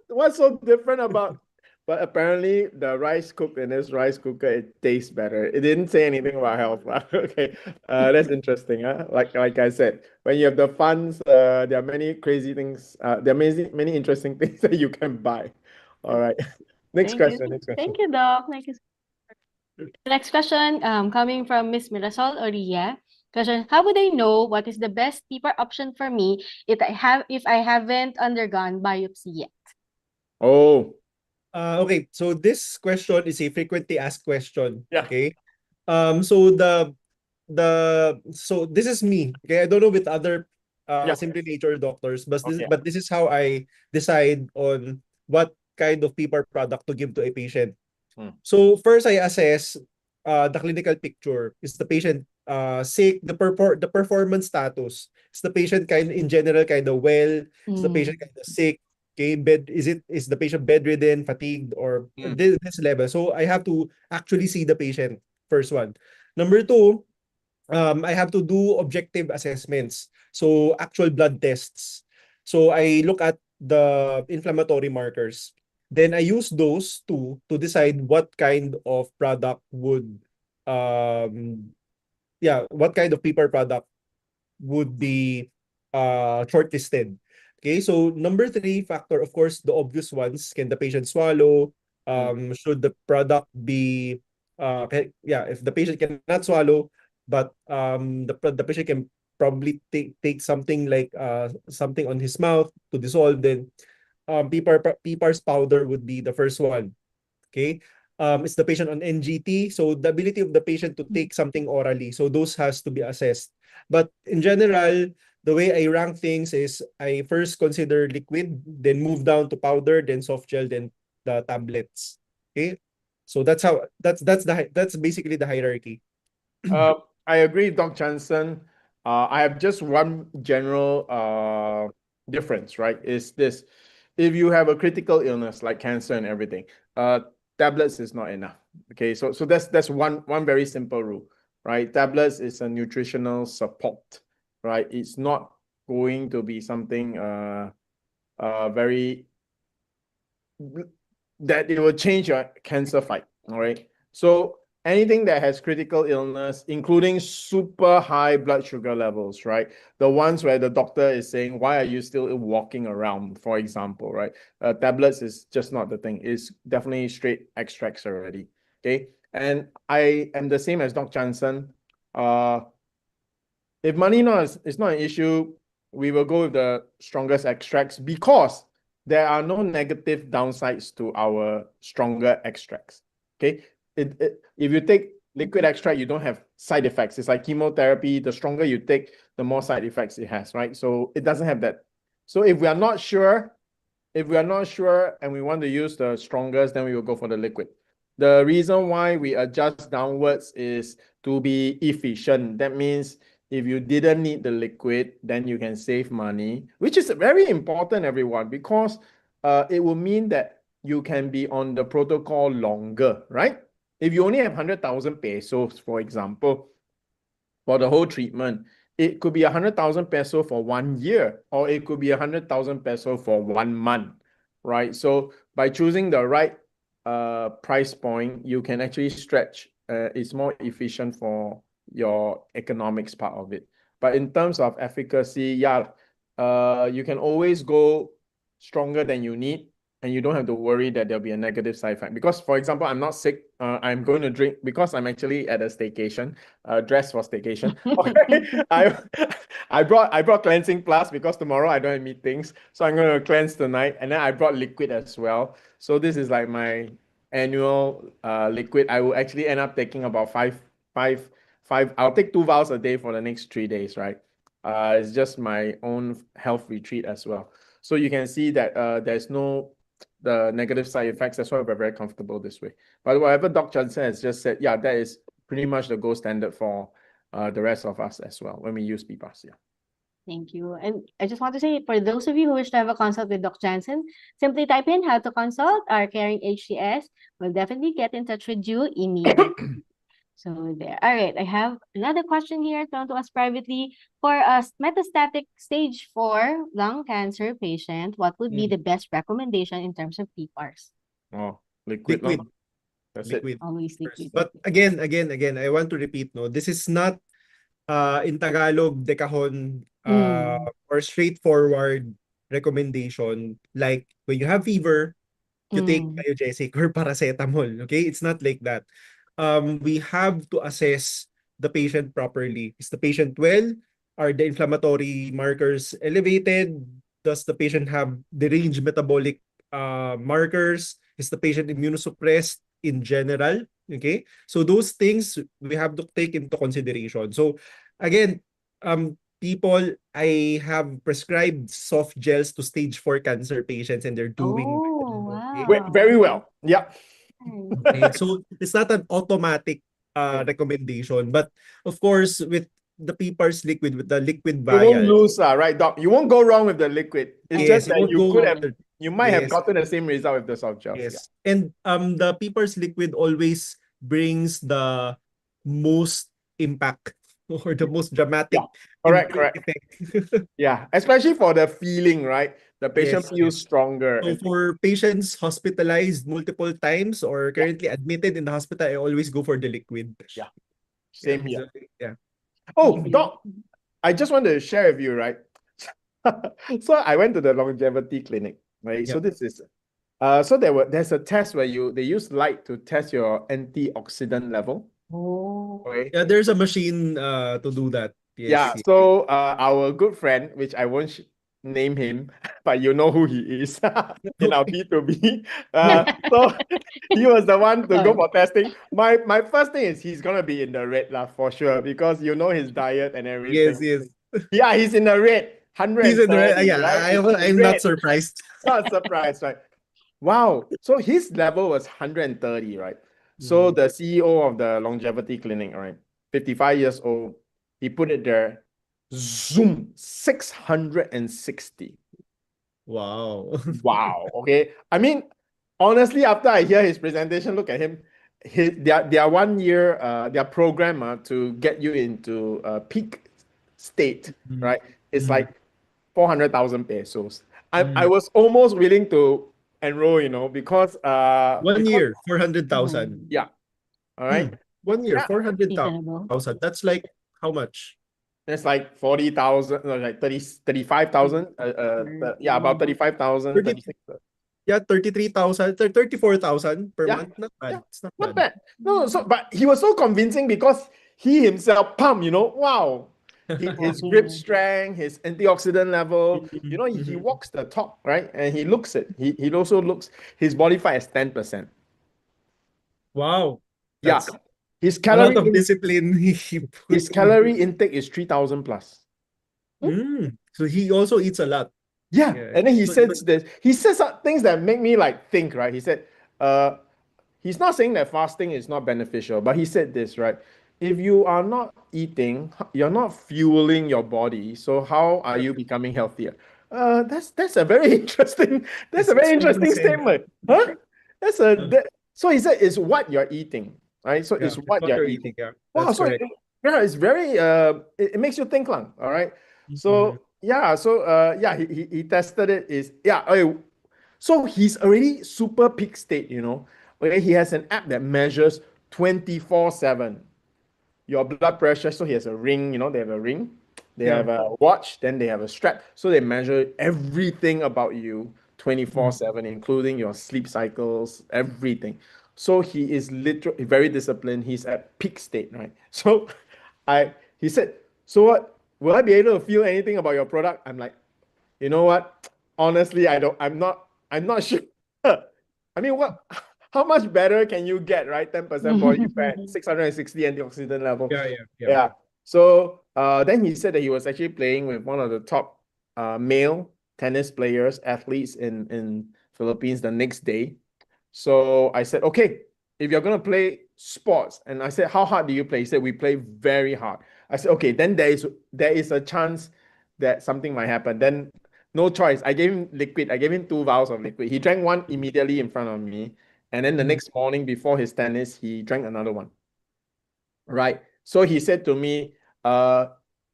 what's so different about, but apparently the rice cooked in this rice cooker, it tastes better. It didn't say anything about health. Okay, that's interesting. Huh? Like I said, when you have the funds, there are many crazy things. There are many interesting things that you can buy. All right. Next Thank you. question. Next question. Thank you, Doc. Thank you. Next question, coming from Miss Mirasol Oria. Question: how would I know what is the best PPAR option for me if I haven't undergone biopsy yet? Oh, Okay, so this question is a frequently asked question. yeah. Okay. So so this is me. Okay, I don't know with other Yeah. Simply Nature doctors, Okay. but this is how I decide on what kind of PPAR product to give to a patient. Hmm. So first I assess the clinical picture. Is the patient sick? The performance status. Is the patient in general kind of well? Is the patient kind of sick? Okay, is the patient bedridden, fatigued, or Mm. this level? So I have to actually see the patient. First one. Number two, I have to do objective assessments. So actual blood tests. So I look at the inflammatory markers. Then I use those to decide what kind of product would what kind of paper product would be shortlisted. Okay, so number three factor, of course, the obvious ones. Can the patient swallow? Should the product be if the patient cannot swallow, but the patient can probably take something like something on his mouth to dissolve, then PPARS powder would be the first one. Okay. Is the patient on NGT? So the ability of the patient to take something orally. So those has to be assessed. But in general, the way I rank things is I first consider liquid, then move down to powder, then soft gel, then the tablets. Okay. So that's basically the hierarchy. I agree with Dr. Jansen. I have just one general difference, right? Is this: if you have a critical illness like cancer and everything, tablets is not enough. Okay, so that's one very simple rule, right? Tablets is a nutritional support, right? It's not going to be something very that it will change your cancer fight. All right. So anything that has critical illness, including super high blood sugar levels, right? The ones where the doctor is saying, why are you still walking around, for example, right? Tablets is just not the thing. It's definitely straight extracts already. Okay. And I am the same as Dr. Jansen. if money is not an issue, we will go with the strongest extracts because there are no negative downsides to our stronger extracts. Okay, if you take liquid extract, you don't have side effects. It's like chemotherapy. The stronger you take, the more side effects it has, right? So it doesn't have that. So if we are not sure and we want to use the strongest, then we will go for the liquid. The reason why we adjust downwards is to be efficient. That means if you didn't need the liquid, then you can save money, which is very important, everyone, because it will mean that you can be on the protocol longer, right? If you only have 100,000 pesos, for example, for the whole treatment, it could be 100,000 peso for 1 year, or it could be 100,000 peso for 1 month, right? So by choosing the right price point, you can actually stretch. It's more efficient for your economics part of it. But in terms of efficacy, yeah, you can always go stronger than you need, and you don't have to worry that there'll be a negative side effect. Because, for example, I'm not sick. I'm going to drink because I'm actually at a staycation, dressed for staycation. Okay, I brought cleansing plus because tomorrow I don't have meetings, so I'm going to cleanse tonight, and then I brought liquid as well. So this is like my annual liquid. I will actually end up taking about five. I'll take 2 vials a day for the next 3 days, right? It's just my own health retreat as well. So you can see that there's no the negative side effects. That's why we're very comfortable this way. But whatever Dr. Jansen has just said, yeah, that is pretty much the gold standard for the rest of us as well when we use PPARS. Yeah. Thank you. And I just want to say, for those of you who wish to have a consult with Dr. Jansen, simply type in how to consult. Our caring HCS will definitely get in touch with you immediately. So there. All right. I have another question here thrown to us privately. For a metastatic stage 4 lung cancer patient, what would be the best recommendation in terms of PPARs? Oh, liquid. Liquid. That's Liquid. Always liquid. But again, I want to repeat, no, this is not in Tagalog, dekahon, or straightforward recommendation. Like when you have fever, you take biogesic or paracetamol. Okay, it's not like that. We have to assess the patient properly. Is the patient well? Are the inflammatory markers elevated? Does the patient have deranged metabolic markers? Is the patient immunosuppressed in general? Okay, so those things we have to take into consideration. So again, people, I have prescribed soft gels to stage 4 cancer patients, and they're doing Oh, okay? wow. Very well. Yeah. Okay, so it's not an automatic recommendation, but of course with the PPARS liquid, with the liquid You won't vial, lose, right, Doc? You won't go wrong with the liquid. It's yes, just you that won't go you might have yes, gotten the same result with the soft gels. yes. And the PPARS liquid always brings the most impact or the most dramatic Correct. effect. Yeah, especially for the feeling, right? The patient Yes, feels stronger. So for patients hospitalized multiple times or currently admitted in the hospital, I always go for the liquid. Yeah. Same here. Yeah. Oh, Doc, I just want to share with you, right? So I went to the longevity clinic, right? So this is so there's a test where they use light to test your antioxidant level. Oh. Okay. Yeah, there's a machine to do that. Yes. Yeah. So our good friend, which I won't name him, but you know who he is in our B2B. So he was the one to go for testing. My first thing is he's gonna be in the red lah for sure, because you know his diet and everything. Yes. Yeah, he's in the red. 130, He's in the red. Yeah, right? I'm not surprised. Not surprised, right? Wow. So his level was 130, right? So the CEO of the longevity clinic, right? 55 years old, he put it there. Zoom 660. Wow. Wow. Okay. I mean, honestly, after I hear his presentation, look at him. Their 1 year their program to get you into peak state, right? It's like 400,000 pesos. I was almost willing to enroll, because 1 year, 400,000. Yeah. All right. 1 year, Yeah. 400,000. That's like how much? It's like 40,000, no, like 35,000. Yeah, about 35,000. 36. Yeah, 33,000, 34,000 per month. Not bad. Yeah, It's not bad. No, but he was so convincing because he himself pumped, wow. his grip strength, his antioxidant level. You know, he walks the talk, right? And he looks it. He also looks his body fat is 10%. Wow. Yeah. That's His a lot calorie of discipline he his put in. calorie intake is 3,000 plus. So he also eats a lot. Yeah. Yeah. And then he says this. He says some things that make me like think, right? He said, he's not saying that fasting is not beneficial, but he said this, right? If you are not eating, you're not fueling your body. So how are you becoming healthier? That's a very interesting It's what he said. statement. Huh? So he said it's what you're eating, right? So Yeah, it's it's what what you're you're eating. eating. Yeah, Wow, that's so correct. yeah, it's very it makes you think lang, all right? So yeah, he tested it okay, so he's already super peak state, you know. Okay, he has an app that measures 24/7 your blood pressure. So he has a ring, you know, they have a ring, they Yeah. have a watch, then they have a strap. So they measure everything about you 24/7, including your sleep cycles, everything. So he is literally very disciplined. He's at peak state, right? So he said, so what? Will I be able to feel anything about your product? I'm like, you know what? Honestly, I'm not sure. I mean, how much better can you get, right? 10% body fat, 660 antioxidant level. Yeah. So then he said that he was actually playing with one of the top male tennis players, athletes in Philippines the next day. So I said, okay, if you're gonna play sports, and I said, how hard do you play? He said, we play very hard. I said, okay, then there is a chance that something might happen. Then no choice. I gave him liquid. I gave him 2 vials of liquid. He drank one immediately in front of me. And then the next morning before his tennis, he drank another one. Right. So he said to me,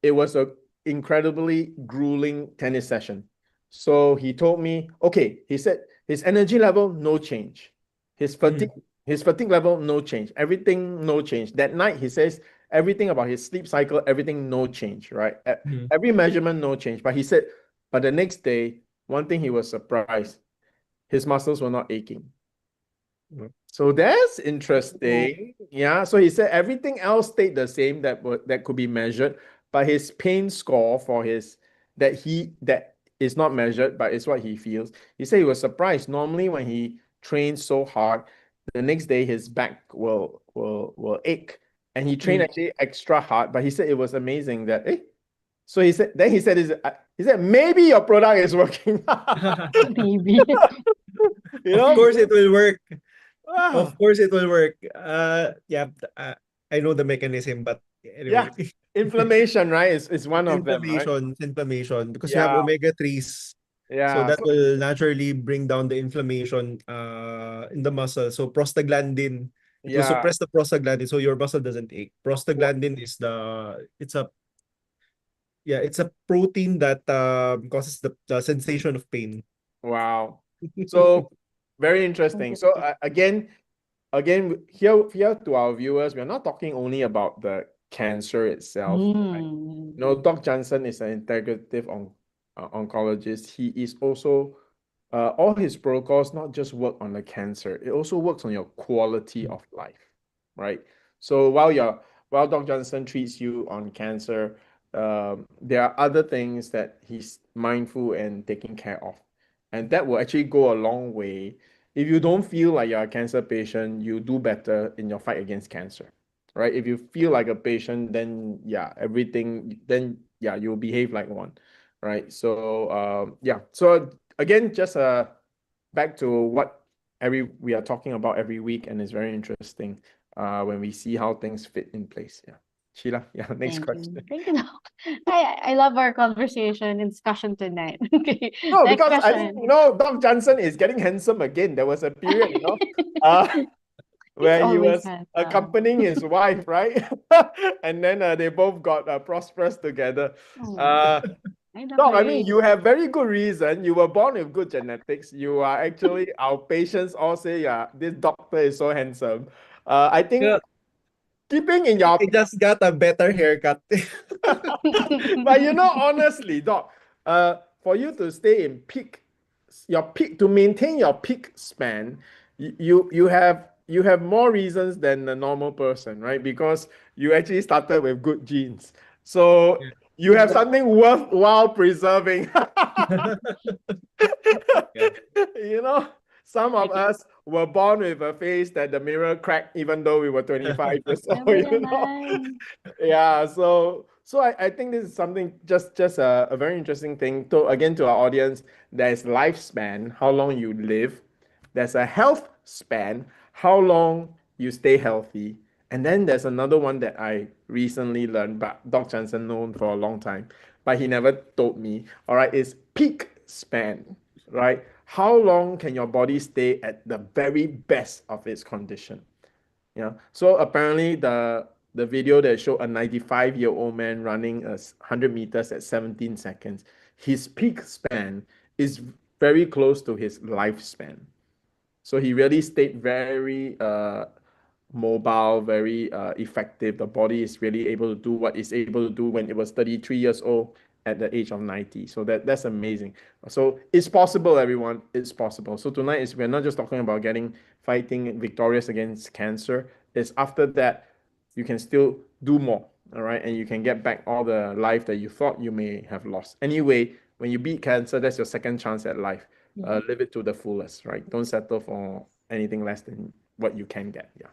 it was a incredibly grueling tennis session. So he told me, okay, he said his energy level, no change. His fatigue level, no change. Everything, no change. That night, he says everything about his sleep cycle, everything, no change, right? Every measurement, no change. But he said, but the next day, one thing he was surprised, his muscles were not aching. So that's interesting. Yeah. So he said everything else stayed the same that could be measured, but his pain score for that is not measured, but it's what he feels. He said he was surprised. Normally, when he trains so hard, the next day his back will ache, and he trained actually extra hard. But he said it was amazing that So he said maybe your product is working. Maybe. You know? Of course it will work. Wow. Of course it will work. I know the mechanism, but anyway. Yeah, inflammation, right? Is one of them, right? Inflammation, because you have omega-3s. So Yeah. that will naturally bring down the inflammation in the muscle. So prostaglandin, it will suppress the prostaglandin so your muscle doesn't ache. Prostaglandin is it's a protein that causes the sensation of pain. Wow. So very interesting. So again, here to our viewers, we're not talking only about the cancer itself. Right? You know, Dr. Jansen is an integrative oncologist. He is also all his protocols not just work on the cancer, it also works on your quality of life, right? So while Dr. Jansen treats you on cancer, there are other things that he's mindful and taking care of, and that will actually go a long way. If you don't feel like you're a cancer patient, you do better in your fight against cancer, right? If you feel like a patient, then you'll behave like one, right? So so again, just back to what we are talking about every week, and it's very interesting when we see how things fit in place. Yeah. Sheila, next question. Thank you. I love our conversation and discussion tonight. Okay. No, Next because I question. think, Doc Johnson is getting handsome again. There was a period, where he always was handsome. accompanying his wife, right? And then they both got prosperous together. Doc, I mean, you have very good reason. You were born with good genetics. You are actually, our patients all say, yeah, this doctor is so handsome. I think Yeah. keeping in your I just got a better haircut. But honestly, Doc, for you to stay in to maintain your peak span, you have more reasons than the normal person, right? Because you actually started with good genes. So You have something worthwhile preserving. Yeah. You know, some of us were born with a face that the mirror cracked even though we were 25 years old, Never you know. naman. Yeah, so I think this is something just a very interesting thing to again to our audience. There's lifespan, how long you live. There's a health span, how long you stay healthy. And then there's another one that I recently learned, but Doc Jansen known for a long time, but he never told me. All right, is peak span, right? How long can your body stay at the very best of its condition? Yeah. So apparently the video that showed a 95-year-old man running 100 meters at 17 seconds, his peak span is very close to his lifespan. So he really stayed very mobile, very effective. The body is really able to do what it's able to do when it was 33 years old at the age of 90. So that's amazing. So it's possible, everyone. It's possible. So tonight is we're not just talking about fighting victorious against cancer. It's after that you can still do more. All right, and you can get back all the life that you thought you may have lost. Anyway, when you beat cancer, that's your second chance at life. Live it to the fullest, right? Don't settle for anything less than what you can get. Yeah.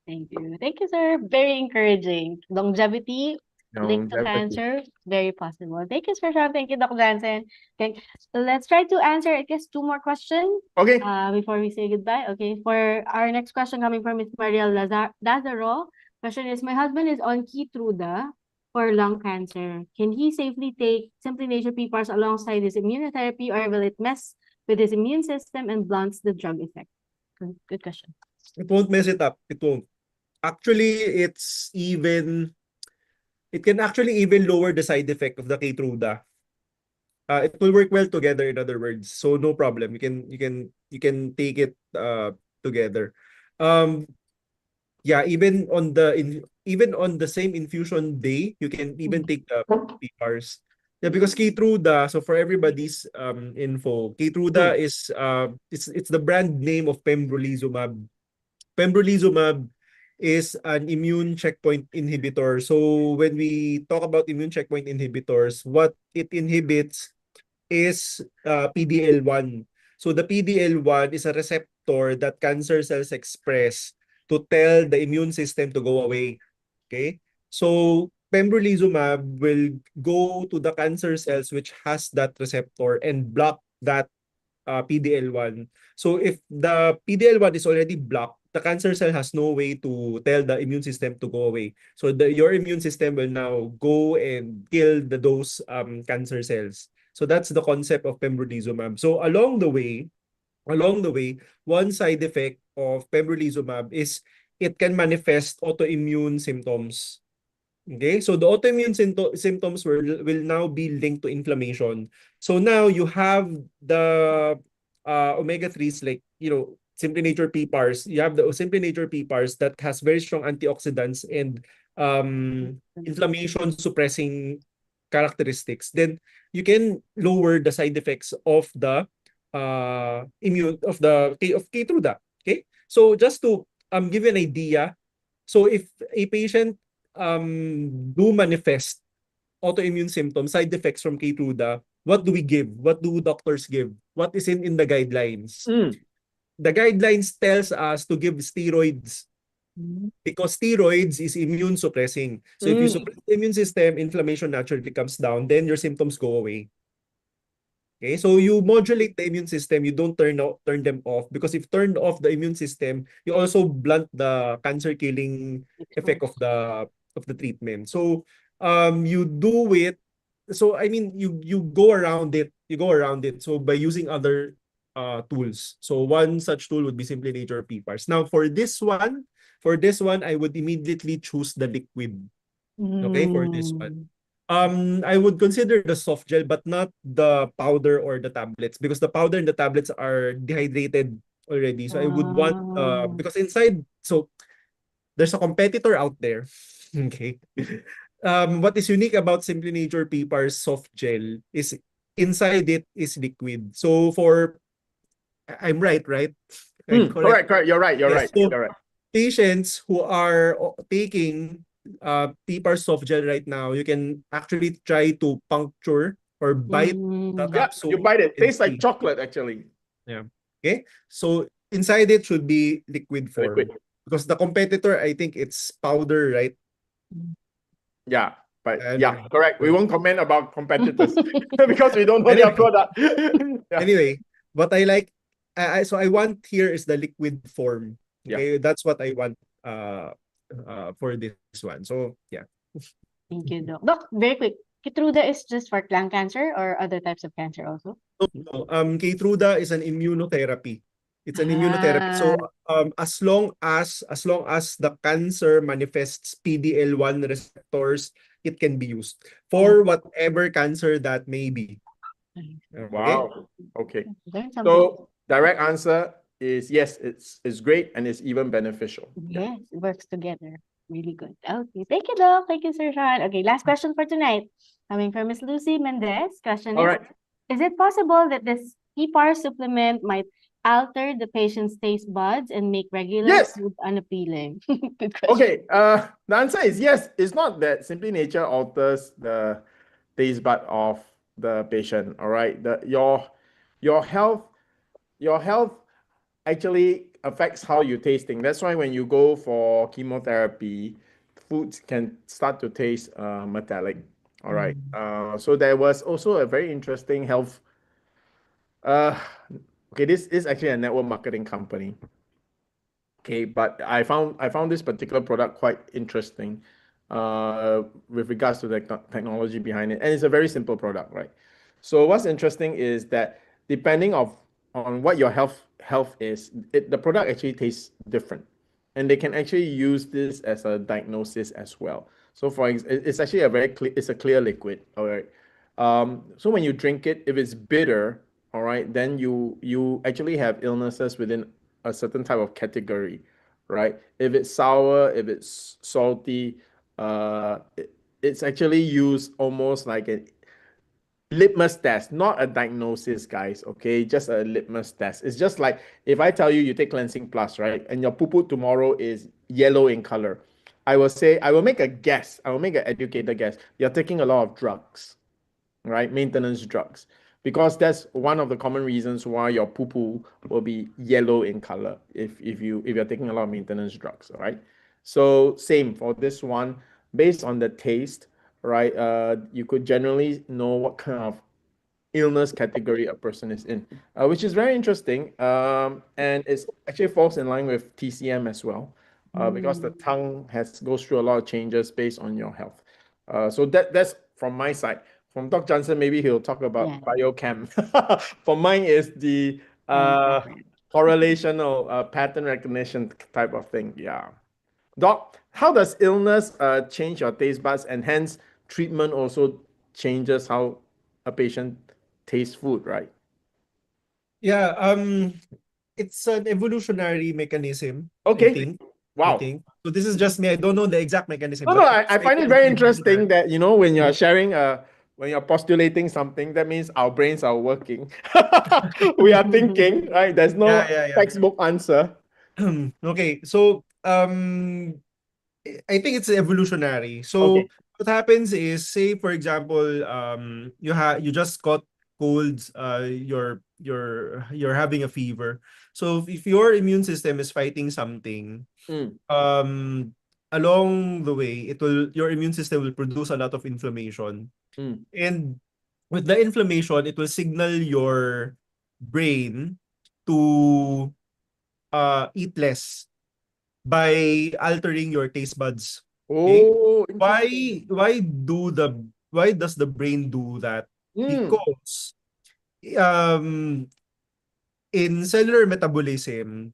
Thank you. Thank you, sir. Very encouraging. Longevity linked to Longevity. cancer, very possible. Thank you, Sir Sean. Thank you, Dr. Jansen. Okay, let's try to answer, I guess, two more questions Okay. before we say goodbye. Okay, for our next question coming from Ms. Maria Lazaro. Question is, my husband is on Keytruda for lung cancer. Can he safely take Simply Nature PPARS alongside his immunotherapy, or will it mess with his immune system and blunts the drug effect? Good question. It won't mess it up. It won't. Actually, it can actually even lower the side effect of the Keytruda. It will work well together, in other words. So no problem. You can take it together. Yeah, even on the same infusion day, you can even take the PPARS. Yeah, because Keytruda, so for everybody's info, Keytruda is it's the brand name of pembrolizumab. Pembrolizumab is an immune checkpoint inhibitor. So when we talk about immune checkpoint inhibitors, what it inhibits is PDL1. So the PDL1 is a receptor that cancer cells express to tell the immune system to go away. Okay? So pembrolizumab will go to the cancer cells which has that receptor and block that PDL1. So if the PDL1 is already blocked, the cancer cell has no way to tell the immune system to go away. So your immune system will now go and kill those cancer cells. So that's the concept of pembrolizumab. So along the way, one side effect of pembrolizumab is it can manifest autoimmune symptoms. Okay, so the autoimmune symptoms will now be linked to inflammation. So now you have the omega-3s like, Simply Nature PPARS. You have the Simply Nature PPARS that has very strong antioxidants and inflammation suppressing characteristics. Then you can lower the side effects of the of Keytruda. Okay, so just to give you an idea, so if a patient do manifest autoimmune symptoms, side effects from Keytruda, what do we give? What do doctors give? What is in the guidelines? The guidelines tells us to give steroids because steroids is immune suppressing. So if you suppress the immune system, inflammation naturally comes down, then your symptoms go away. Okay, so you modulate the immune system, you don't turn them off, because if turned off the immune system, you also blunt the cancer killing effect of the treatment. So you do it. So I mean you go around it. So by using other tools. So one such tool would be Simply Nature PPARS. Now for this one, I would immediately choose the liquid. Okay, for this one. I would consider the soft gel, but not the powder or the tablets, because the powder and the tablets are dehydrated already. So I would want because inside, so there's a competitor out there. Okay. What is unique about Simply Nature PPAR's soft gel is inside it is liquid. So I'm right? I'm correct. Correct. You're right. Yes, so You're right. patients who are taking PPAR soft gel right now, you can actually try to puncture or bite the Mm. Yeah, you capsule bite it. and Tastes like see. chocolate, actually. Yeah. Okay. So inside it should be liquid Liquid. form. Because the competitor, I think it's powder, right? Yeah, but I don't yeah, know. correct. We So won't comment about competitors because we don't know their anyway, product. Yeah. anyway, what I like, so I want here is the liquid form. Yeah. Okay, that's what I want for this one. So yeah. Thank you, Doc. Doc, very quick. Keytruda is just for lung cancer or other types of cancer also? No, Keytruda is an immunotherapy. It's an immunotherapy. Ah, So as long as the cancer manifests PDL1 receptors, it can be used oh, for whatever cancer that may be. Okay? Wow. Okay. learn something. So direct answer is yes, it's great and it's even beneficial. Yeah. Yes, it works together. Really good. Okay. Thank you, Doc. Thank you, Sir Sean. Okay, last question for tonight. Coming from Miss Lucy Mendez. Question All right. is it possible that this PPAR supplement might alter the patient's taste buds and make regular Yes. food unappealing? Good question. Okay. The answer is yes. It's not that Simply Nature alters the taste bud of the patient. All right. Your health your health actually affects how you're tasting. That's why when you go for chemotherapy, foods can start to taste metallic. All right. So there was also a very interesting health. Uh, okay, this is actually a network marketing company. Okay, but I found this particular product quite interesting, with regards to the technology behind it, and it's a very simple product, right? So what's interesting is that depending on what your health is, the product actually tastes different, and they can actually use this as a diagnosis as well. So it's actually it's a clear liquid, all right. So when you drink it, if it's bitter, all right, then you actually have illnesses within a certain type of category, right? If it's sour, if it's salty, it's actually used almost like a litmus test, not a diagnosis, guys. Okay, just a litmus test. It's just like if I tell you you take cleansing plus, right, and your poo poo tomorrow is yellow in color, I will make a guess. I will make an educated guess. You're taking a lot of drugs, right? Maintenance drugs. Because that's one of the common reasons why your poo poo will be yellow in color if you're taking a lot of maintenance drugs, all right? So same for this one, based on the taste, right? You could generally know what kind of illness category a person is in, which is very interesting. And it actually falls in line with TCM as well, because the tongue goes through a lot of changes based on your health. So that's from my side. From Dr. Jansen, maybe he'll talk about Yeah. biochem. For mine is the correlational pattern recognition type of thing. Yeah. Doc, how does illness change your taste buds, and hence treatment also changes how a patient tastes food, right? Yeah, it's an evolutionary mechanism, I Okay. think. I Wow. think. So this is just me. I don't know the exact mechanism, No, but I I find it think very it's interesting evolutionary. that, when you're sharing, when you're postulating something, that means our brains are working. We are thinking, right? There's Yeah, no yeah, yeah. textbook answer. Okay, so I think it's evolutionary. So Okay. what happens is, say for example, you just got colds, you're having a fever. So if your immune system is fighting something, Mm, along the way, your immune system will produce a lot of inflammation. mm. And with the inflammation, it will signal your brain to eat less by altering your taste buds. Okay? Oh, Why interesting. why do the why does the brain do that? Mm. Because um in cellular metabolism,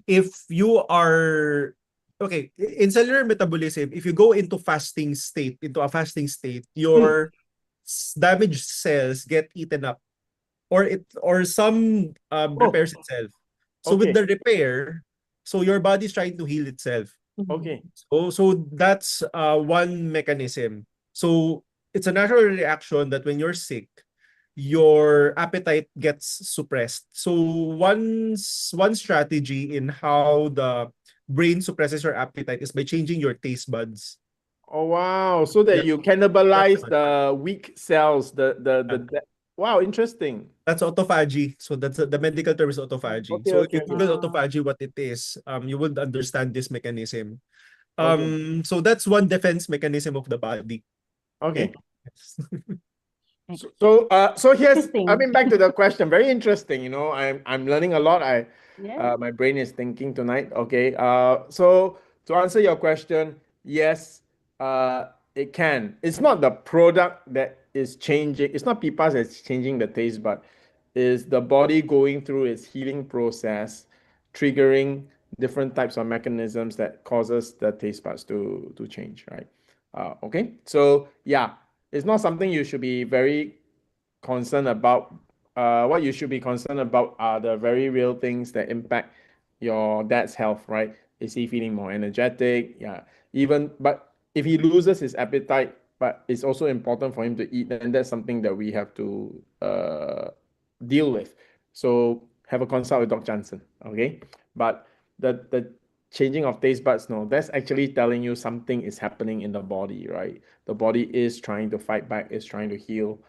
if you are okay, in cellular metabolism, if you go into a fasting state, Mm. your damaged cells get eaten up, or some Oh, repairs itself. So with okay. the repair, so your body's trying to heal itself. Okay. So that's one mechanism. So it's a natural reaction that when you're sick, your appetite gets suppressed. So one strategy in how brain suppresses your appetite is by changing your taste buds. Oh wow! So that Yeah, you cannibalize that's the weak cells. Wow, interesting. that's autophagy. So that's the medical term is autophagy. Okay, So if okay, you okay. Google Ah. autophagy, what it is, you would understand this mechanism. Okay, So that's one defense mechanism of the body. Okay. okay. So here's, I Interesting. mean, back to the question. Very interesting. I'm learning a lot. Yeah. My brain is thinking tonight. Okay. So to answer your question, yes, it can. It's not the product that is changing. It's not PPARS that's changing the taste, but is the body going through its healing process, triggering different types of mechanisms that causes the taste buds to change, right? Okay. So yeah, it's not something you should be very concerned about. What you should be concerned about are the very real things that impact your dad's health, right? Is he feeling more energetic? Yeah. But if he loses his appetite, but it's also important for him to eat, then that's something that we have to deal with. So have a consult with Dr. Jansen, okay? But the changing of taste buds, no, that's actually telling you something is happening in the body, right? The body is trying to fight back, is trying to heal.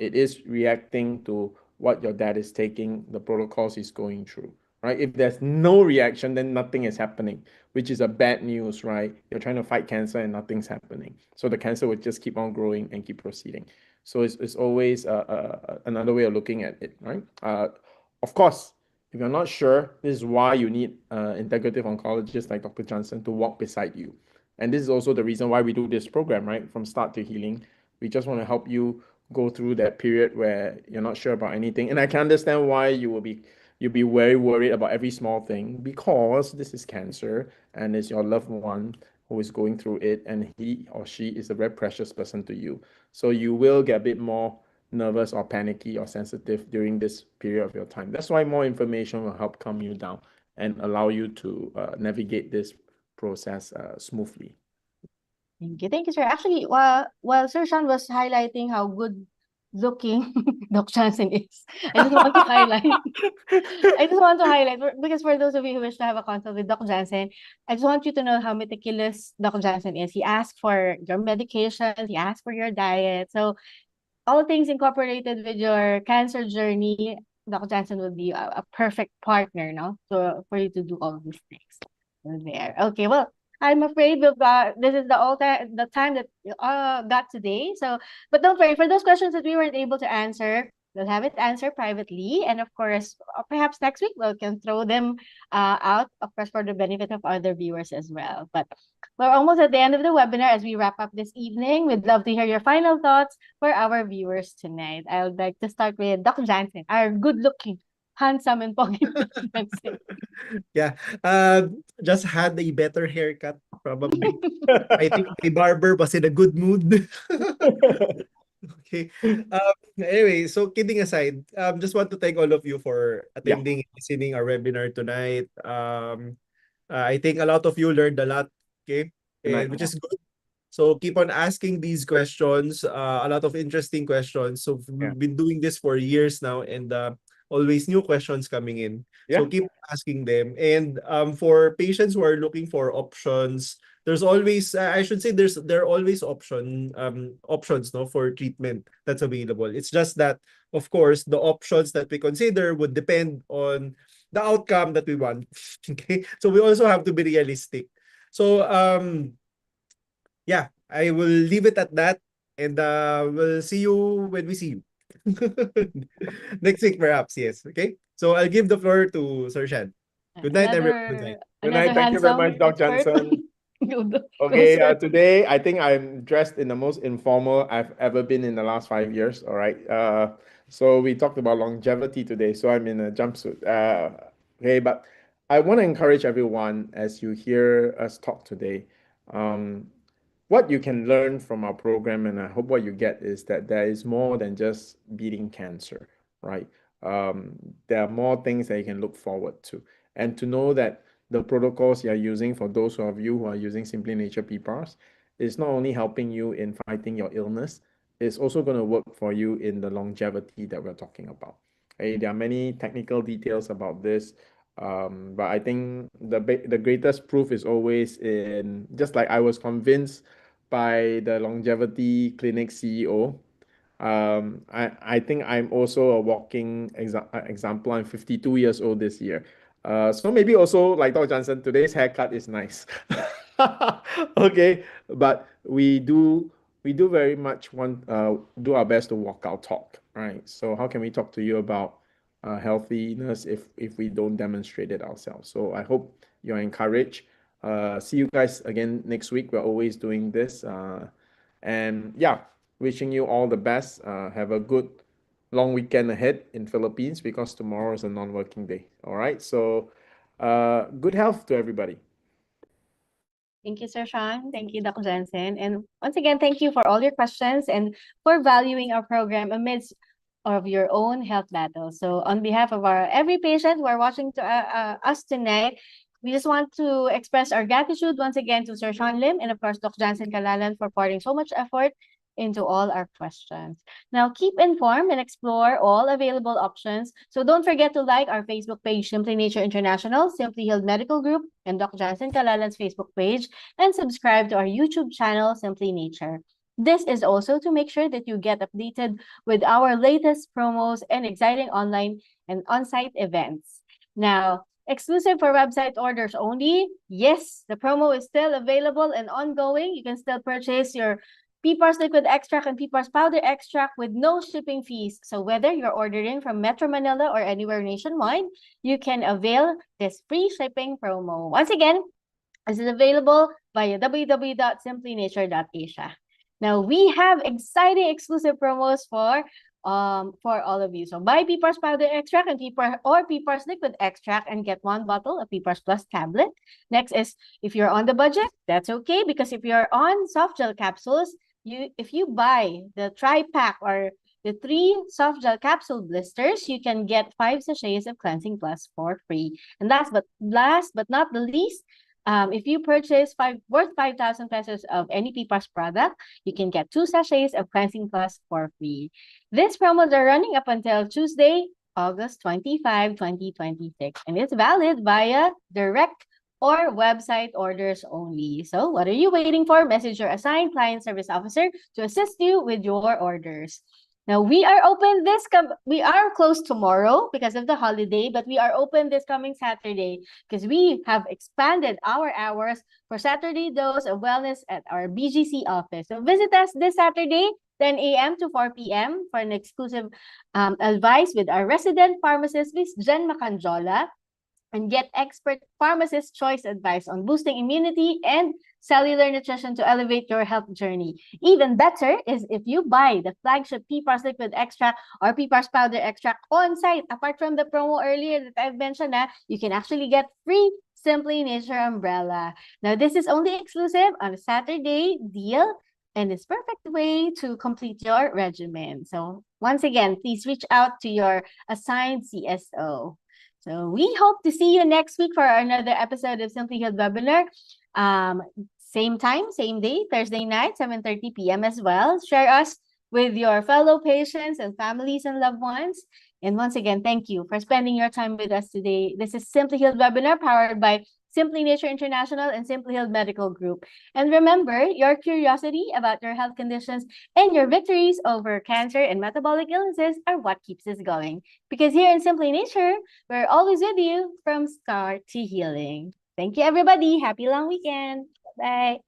It is reacting to what your dad is taking, the protocols he's going through, right? If there's no reaction, then nothing is happening, which is a bad news, right? You're trying to fight cancer and nothing's happening. So the cancer would just keep on growing and keep proceeding. So it's always another way of looking at it, right? Of course, if you're not sure, this is why you need integrative oncologists like Dr. Johnson to walk beside you. And this is also the reason why we do this program, right? From start to healing. We just want to help you go through that period where you're not sure about anything. And I can understand why you'll be very worried about every small thing because this is cancer and it's your loved one who is going through it and he or she is a very precious person to you. So you will get a bit more nervous or panicky or sensitive during this period of your time. That's why more information will help calm you down and allow you to navigate this process smoothly. Thank you. Thank you, sir. Actually, while Sir Sean was highlighting how good looking Doc Johnson is, I just want to highlight. I just want to highlight because for those of you who wish to have a consult with Doc Johnson, I just want you to know how meticulous Doc Johnson is. He asks for your medications, he asks for your diet. So all things incorporated with your cancer journey, Doc Johnson would be a perfect partner, no? So for you to do all these things. There. Okay, well, I'm afraid we've got this is the time that got today. So, but don't worry, for those questions that we weren't able to answer, we'll have it answered privately, and of course, perhaps next week we can throw them out, of course, for the benefit of other viewers as well. But we're almost at the end of the webinar. As we wrap up this evening, we'd love to hear your final thoughts for our viewers tonight. I would like to start with Dr. Jansen, our good-looking, handsome, and pogi Jansen. Yeah. Just had a better haircut, probably. I think my barber was in a good mood. Okay. Anyway, so kidding aside, just want to thank all of you for Yeah. attending and listening our webinar tonight. I think a lot of you learned a lot, okay? Good night. Which is good. So keep on asking these questions, a lot of interesting questions. So Yeah. we've been doing this for years now and always new questions coming in. So Yeah. keep asking them. And for patients who are looking for options, there's always I should say there are always options no for treatment that's available. It's just that of course the options that we consider would depend on the outcome that we want. Okay? So we also have to be realistic. So yeah, I will leave it at that and we'll see you when we see you. Next week perhaps, yes. Okay? So I'll give the floor to Sir Shan. Good night, everyone. Good night. Good Another night. Thank you very handsome much, Dr. expert. Johnson. Go, Okay, sir. today I think I'm dressed in the most informal I've ever been in the last 5 years. All right. So we talked about longevity today. So I'm in a jumpsuit. Okay, but I want to encourage everyone as you hear us talk today. Um, what you can learn from our program, and I hope what you get is that there is more than just beating cancer, right? There are more things that you can look forward to, and to know that the protocols you are using for those of you who are using Simply Nature PPARS is not only helping you in fighting your illness, it's also going to work for you in the longevity that we're talking about. Okay, there are many technical details about this. But I think the greatest proof is always in, just like I was convinced by the longevity clinic CEO. I think I'm also a walking example. I'm 52 years old this year. So maybe also like Dr. Jansen, today's haircut is nice. Okay, but we do very much want do our best to walk our talk, right? So how can we talk to you about healthiness if we don't demonstrate it ourselves? So I hope you're encouraged. See you guys again next week. We're always doing this. And yeah, wishing you all the best. Have a good long weekend ahead in Philippines because tomorrow is a non-working day. All right. So good health to everybody. Thank you, Sir Sean. Thank you, Dr. Jansen. And once again, thank you for all your questions and for valuing our program amidst of your own health battle. So on behalf of our every patient who are watching us tonight, we just want to express our gratitude once again to Sir Sean Lim and of course Dr. Jansen Kalalan for pouring so much effort into all our questions. Now, keep informed and explore all available options. So don't forget to like our Facebook page, Simply Nature International, Simply Healed Medical Group, and Dr. Jansen Kalalan's Facebook page, and subscribe to our YouTube channel, Simply Nature. This is also to make sure that you get updated with our latest promos and exciting online and on-site events. Now, exclusive for website orders only. Yes, the promo is still available and ongoing. You can still purchase your PPARS liquid extract and PPARS powder extract with no shipping fees. So whether you're ordering from Metro Manila or anywhere nationwide, you can avail this free shipping promo. Once again, this is available via www.simplynature.ph. Now we have exciting exclusive promos for all of you. So buy PPARS powder extract and PPARS liquid extract and get 1 bottle of PPARS Plus tablet. Next is, if you're on the budget, that's okay, because if you're on soft gel capsules, if you buy the tri-pack or the 3 soft gel capsule blisters, you can get 5 sachets of Cleansing Plus for free. And last but not the least, if you purchase worth 5,000 pesos of any PPARS product, you can get 2 sachets of Cleansing Plus for free. These promos are running up until Tuesday, August 25, 2026, and it's valid via direct or website orders only. So what are you waiting for? Message your assigned client service officer to assist you with your orders. Now, we are open we are closed tomorrow because of the holiday, but we are open this coming Saturday because we have expanded our hours for Saturday dose of wellness at our BGC office. So visit us this Saturday, 10 a.m. to 4 p.m. for an exclusive advice with our resident pharmacist, Ms. Jhen Macanjola, and get expert pharmacist choice advice on boosting immunity and cellular nutrition to elevate your health journey. Even better is if you buy the flagship PPARS liquid extract or PPARS powder extract on site. Apart from the promo earlier that I've mentioned, you can actually get free Simply Nature umbrella. Now, this is only exclusive on a Saturday deal and it's perfect way to complete your regimen. So once again, please reach out to your assigned CSO. So we hope to see you next week for another episode of Simply Healed webinar. Same time, same day, Thursday night, 7:30 p.m. as well. Share us with your fellow patients and families and loved ones. And once again, thank you for spending your time with us today. This is Simply Healed webinar powered by Simply Nature International and Simply Healed Medical Group. And remember, your curiosity about your health conditions and your victories over cancer and metabolic illnesses are what keeps us going. Because here in Simply Nature, we're always with you from start to healing. Thank you, everybody. Happy long weekend. Bye.